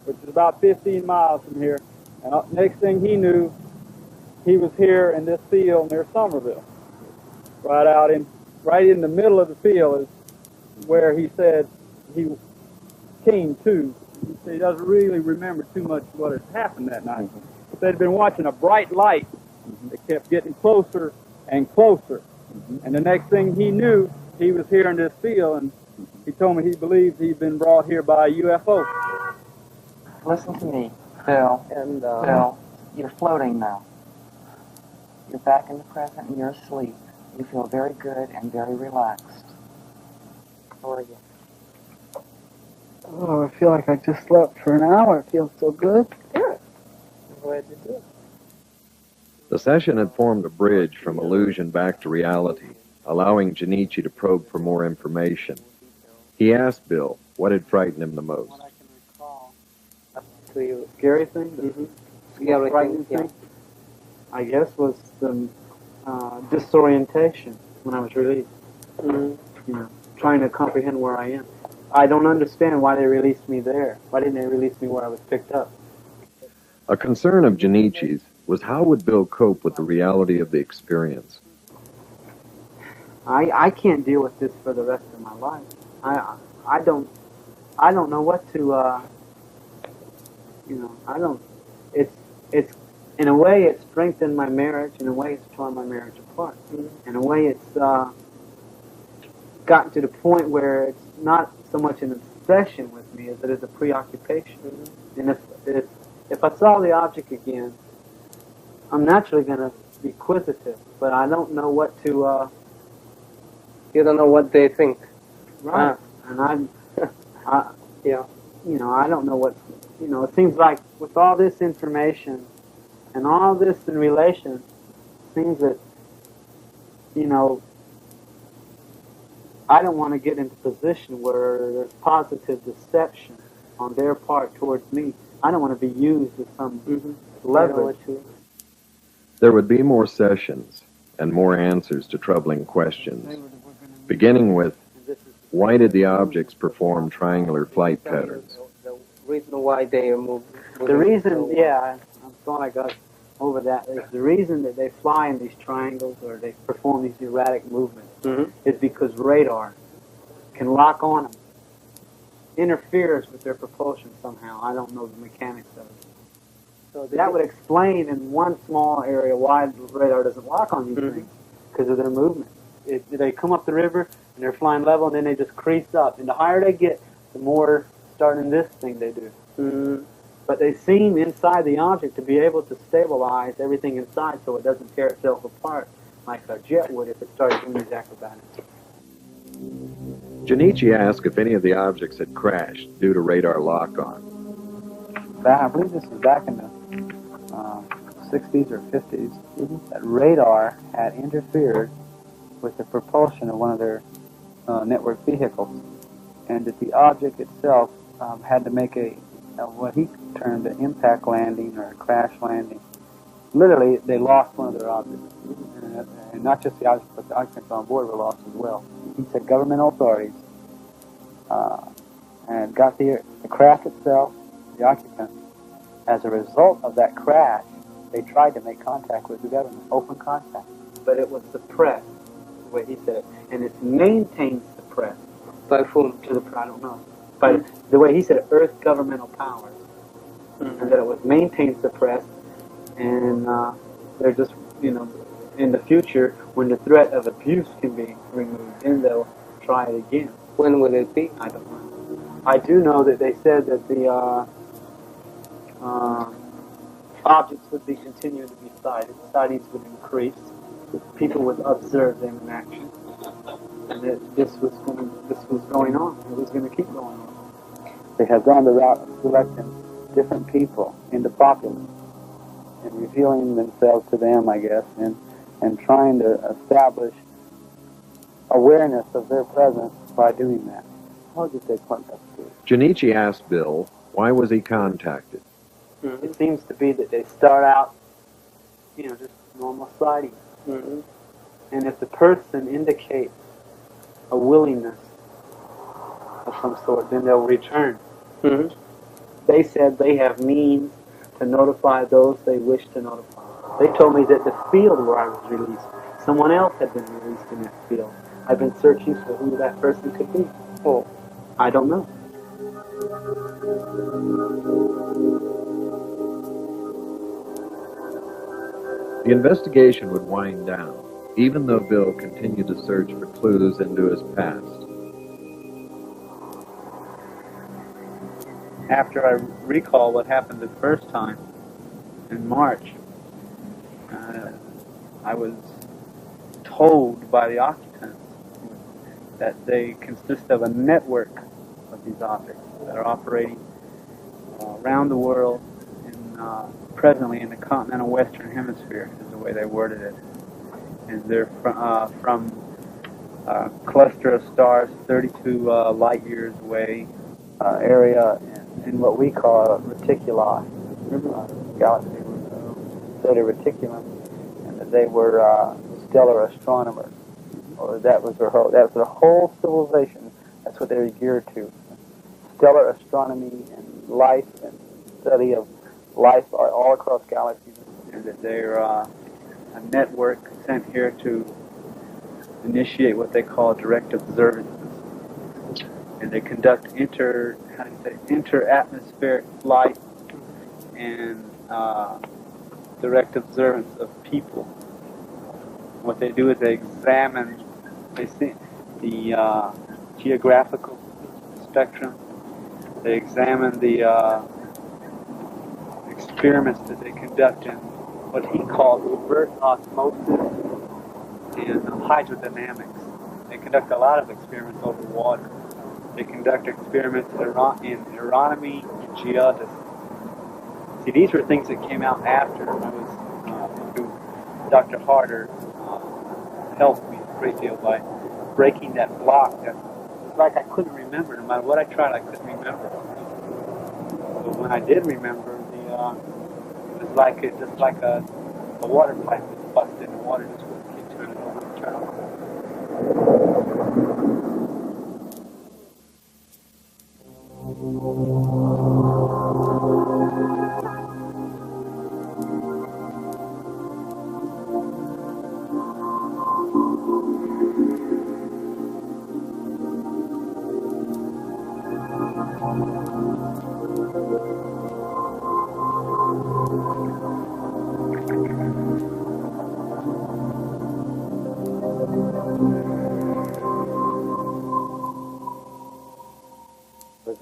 which is about 15 miles from here. And next thing he knew, he was here in this field near Somerville. Right in the middle of the field is where he said he came to. He said he doesn't really remember too much what had happened that night. He said he'd been watching a bright light that kept getting closer and closer. And the next thing he knew, he was here in this field, and he told me he believes he'd been brought here by a UFO. Listen to me, Bill. And, Bill, you're floating now. You're back in the present and you're asleep. You feel very good and very relaxed. How are you? Oh, I feel like I just slept for an hour. It feels so good. Good. I'm glad you did. The session had formed a bridge from illusion back to reality, allowing Junichi to probe for more information. He asked Bill what had frightened him the most. What I can recall. To you. Scary thing? Scary Frightening thing, yeah. thing? I guess was the disorientation when I was released. You know, trying to comprehend where I am. I don't understand why they released me there. Why didn't they release me where I was picked up? A concern of Junichi's was how would Bill cope with the reality of the experience. I can't deal with this for the rest of my life. I don't know what to I don't. It's in a way, it's strengthened my marriage. In a way, it's torn my marriage apart. In a way, it's gotten to the point where it's not so much an obsession with me as it is a preoccupation. And if I saw the object again, I'm naturally going to be inquisitive, but I don't know what to... You don't know what they think. Right. And yeah. You know, I don't know what... You know, it seems like with all this information and all this in relation, it seems that, you know, I don't want to get into a position where there's positive deception on their part towards me. I don't want to be used as some leverage. There would be more sessions and more answers to troubling questions, beginning with, why did the objects perform triangular flight patterns? The reason why they move. The reason, yeah, I'm glad I got over that, is the reason that they fly in these triangles or they perform these erratic movements is because radar can lock on them, interferes with their propulsion somehow. I don't know the mechanics of it. So that would explain in one small area why the radar doesn't lock on these things, because of their movement. They come up the river and they're flying level, and then they just crease up. And the higher they get, the more starting this thing they do. But they seem inside the object to be able to stabilize everything inside so it doesn't tear itself apart like a jet would if it started doing these acrobatics. Junichi asked if any of the objects had crashed due to radar lock-on. I believe this was back in the 60s or 50s, that radar had interfered with the propulsion of one of their network vehicles, and that the object itself had to make what he termed an impact landing or a crash landing. Literally, they lost one of their objects. And not just the objects, but the occupants on board were lost as well. He said governmental authorities and got the craft itself, the occupants. As a result of that crash, they tried to make contact with the government, open contact. But it was suppressed, the way he said it. And it's maintained suppressed. By whom? I don't know. But the way he said it, Earth governmental powers. And that it was maintained suppressed. And they're just, you know, in the future, when the threat of abuse can be removed, then they'll try it again. When will it be? I don't know. I do know that they said that the objects would be continuing to be sighted. Sightings would increase. People would observe them in action. And that this was going on. It was going to keep going on. They have gone the route of selecting different people in the populace and revealing themselves to them, I guess, and trying to establish awareness of their presence by doing that. How did they contact you? Junichi asked Bill, why was he contacted? It seems to be that they start out, you know, just normal sightings. And if the person indicates a willingness of some sort, then they'll return. They said they have means to notify those they wish to notify. They told me that the field where I was released, someone else had been released in that field. I've been searching for who that person could be. Oh, I don't know. The investigation would wind down, even though Bill continued to search for clues into his past. After I recall what happened the first time in March, I was told by the occupants that they consist of a network of these objects that are operating around the world and presently in the continental Western Hemisphere, is the way they worded it. And they're from a cluster of stars 32 light years away, area in what we call reticuli, galaxy, solar reticulum, and that they were stellar astronomers, or that was their whole civilization. That's what they were geared to: stellar astronomy and life and study of life all across galaxies, and that they're a network sent here to initiate what they call direct observances. And they conduct inter-atmospheric flight and direct observance of people. What they do is they examine the geographical spectrum. They examine the experiments that they conduct in what he called reverse osmosis and hydrodynamics. They conduct a lot of experiments over water. They conduct experiments in aeronomy and geodesy. See, these were things that came out after I was through Dr. Harder helped me a great deal by breaking that block that was like I couldn't remember. No matter what I tried, I couldn't remember. But when I did remember, it was like just like a water pipe was busted, and the water just would keep turning over and turning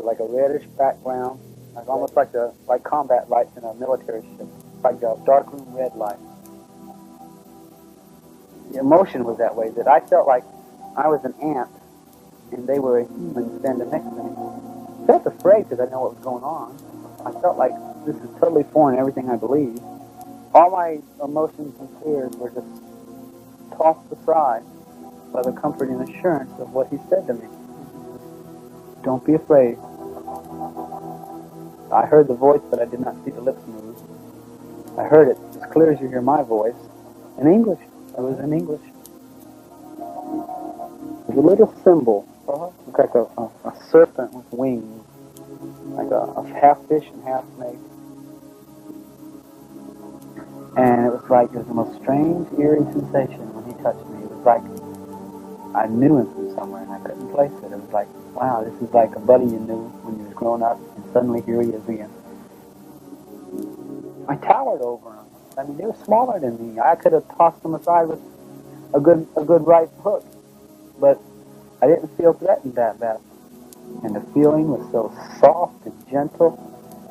like a reddish background, like almost like combat lights in a military ship, like a darkroom red light. The emotion was that way, that I felt like I was an ant and they were a human standing next to me. I felt afraid because I know what was going on. I felt like this is totally foreign to everything I believe. All my emotions and fears were just tossed aside by the comforting assurance of what he said to me. Don't be afraid. I heard the voice, but I did not see the lips move. I heard it as clear as you hear my voice, in English. It was in English. It was a little symbol, looked like a serpent with wings, like a half fish and half snake. And it was the most strange, eerie sensation when he touched me. It was like I knew him from somewhere and I couldn't place it. It was like, wow, this is like a buddy you knew when you was growing up, and suddenly here he is again. I towered over him. I mean, they were smaller than me. I could have tossed them aside with a good right hook, but I didn't feel threatened that bad. And the feeling was so soft and gentle,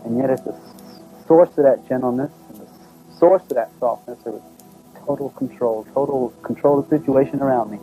and yet at the source of that gentleness and the source of that softness, there was total control of the situation around me.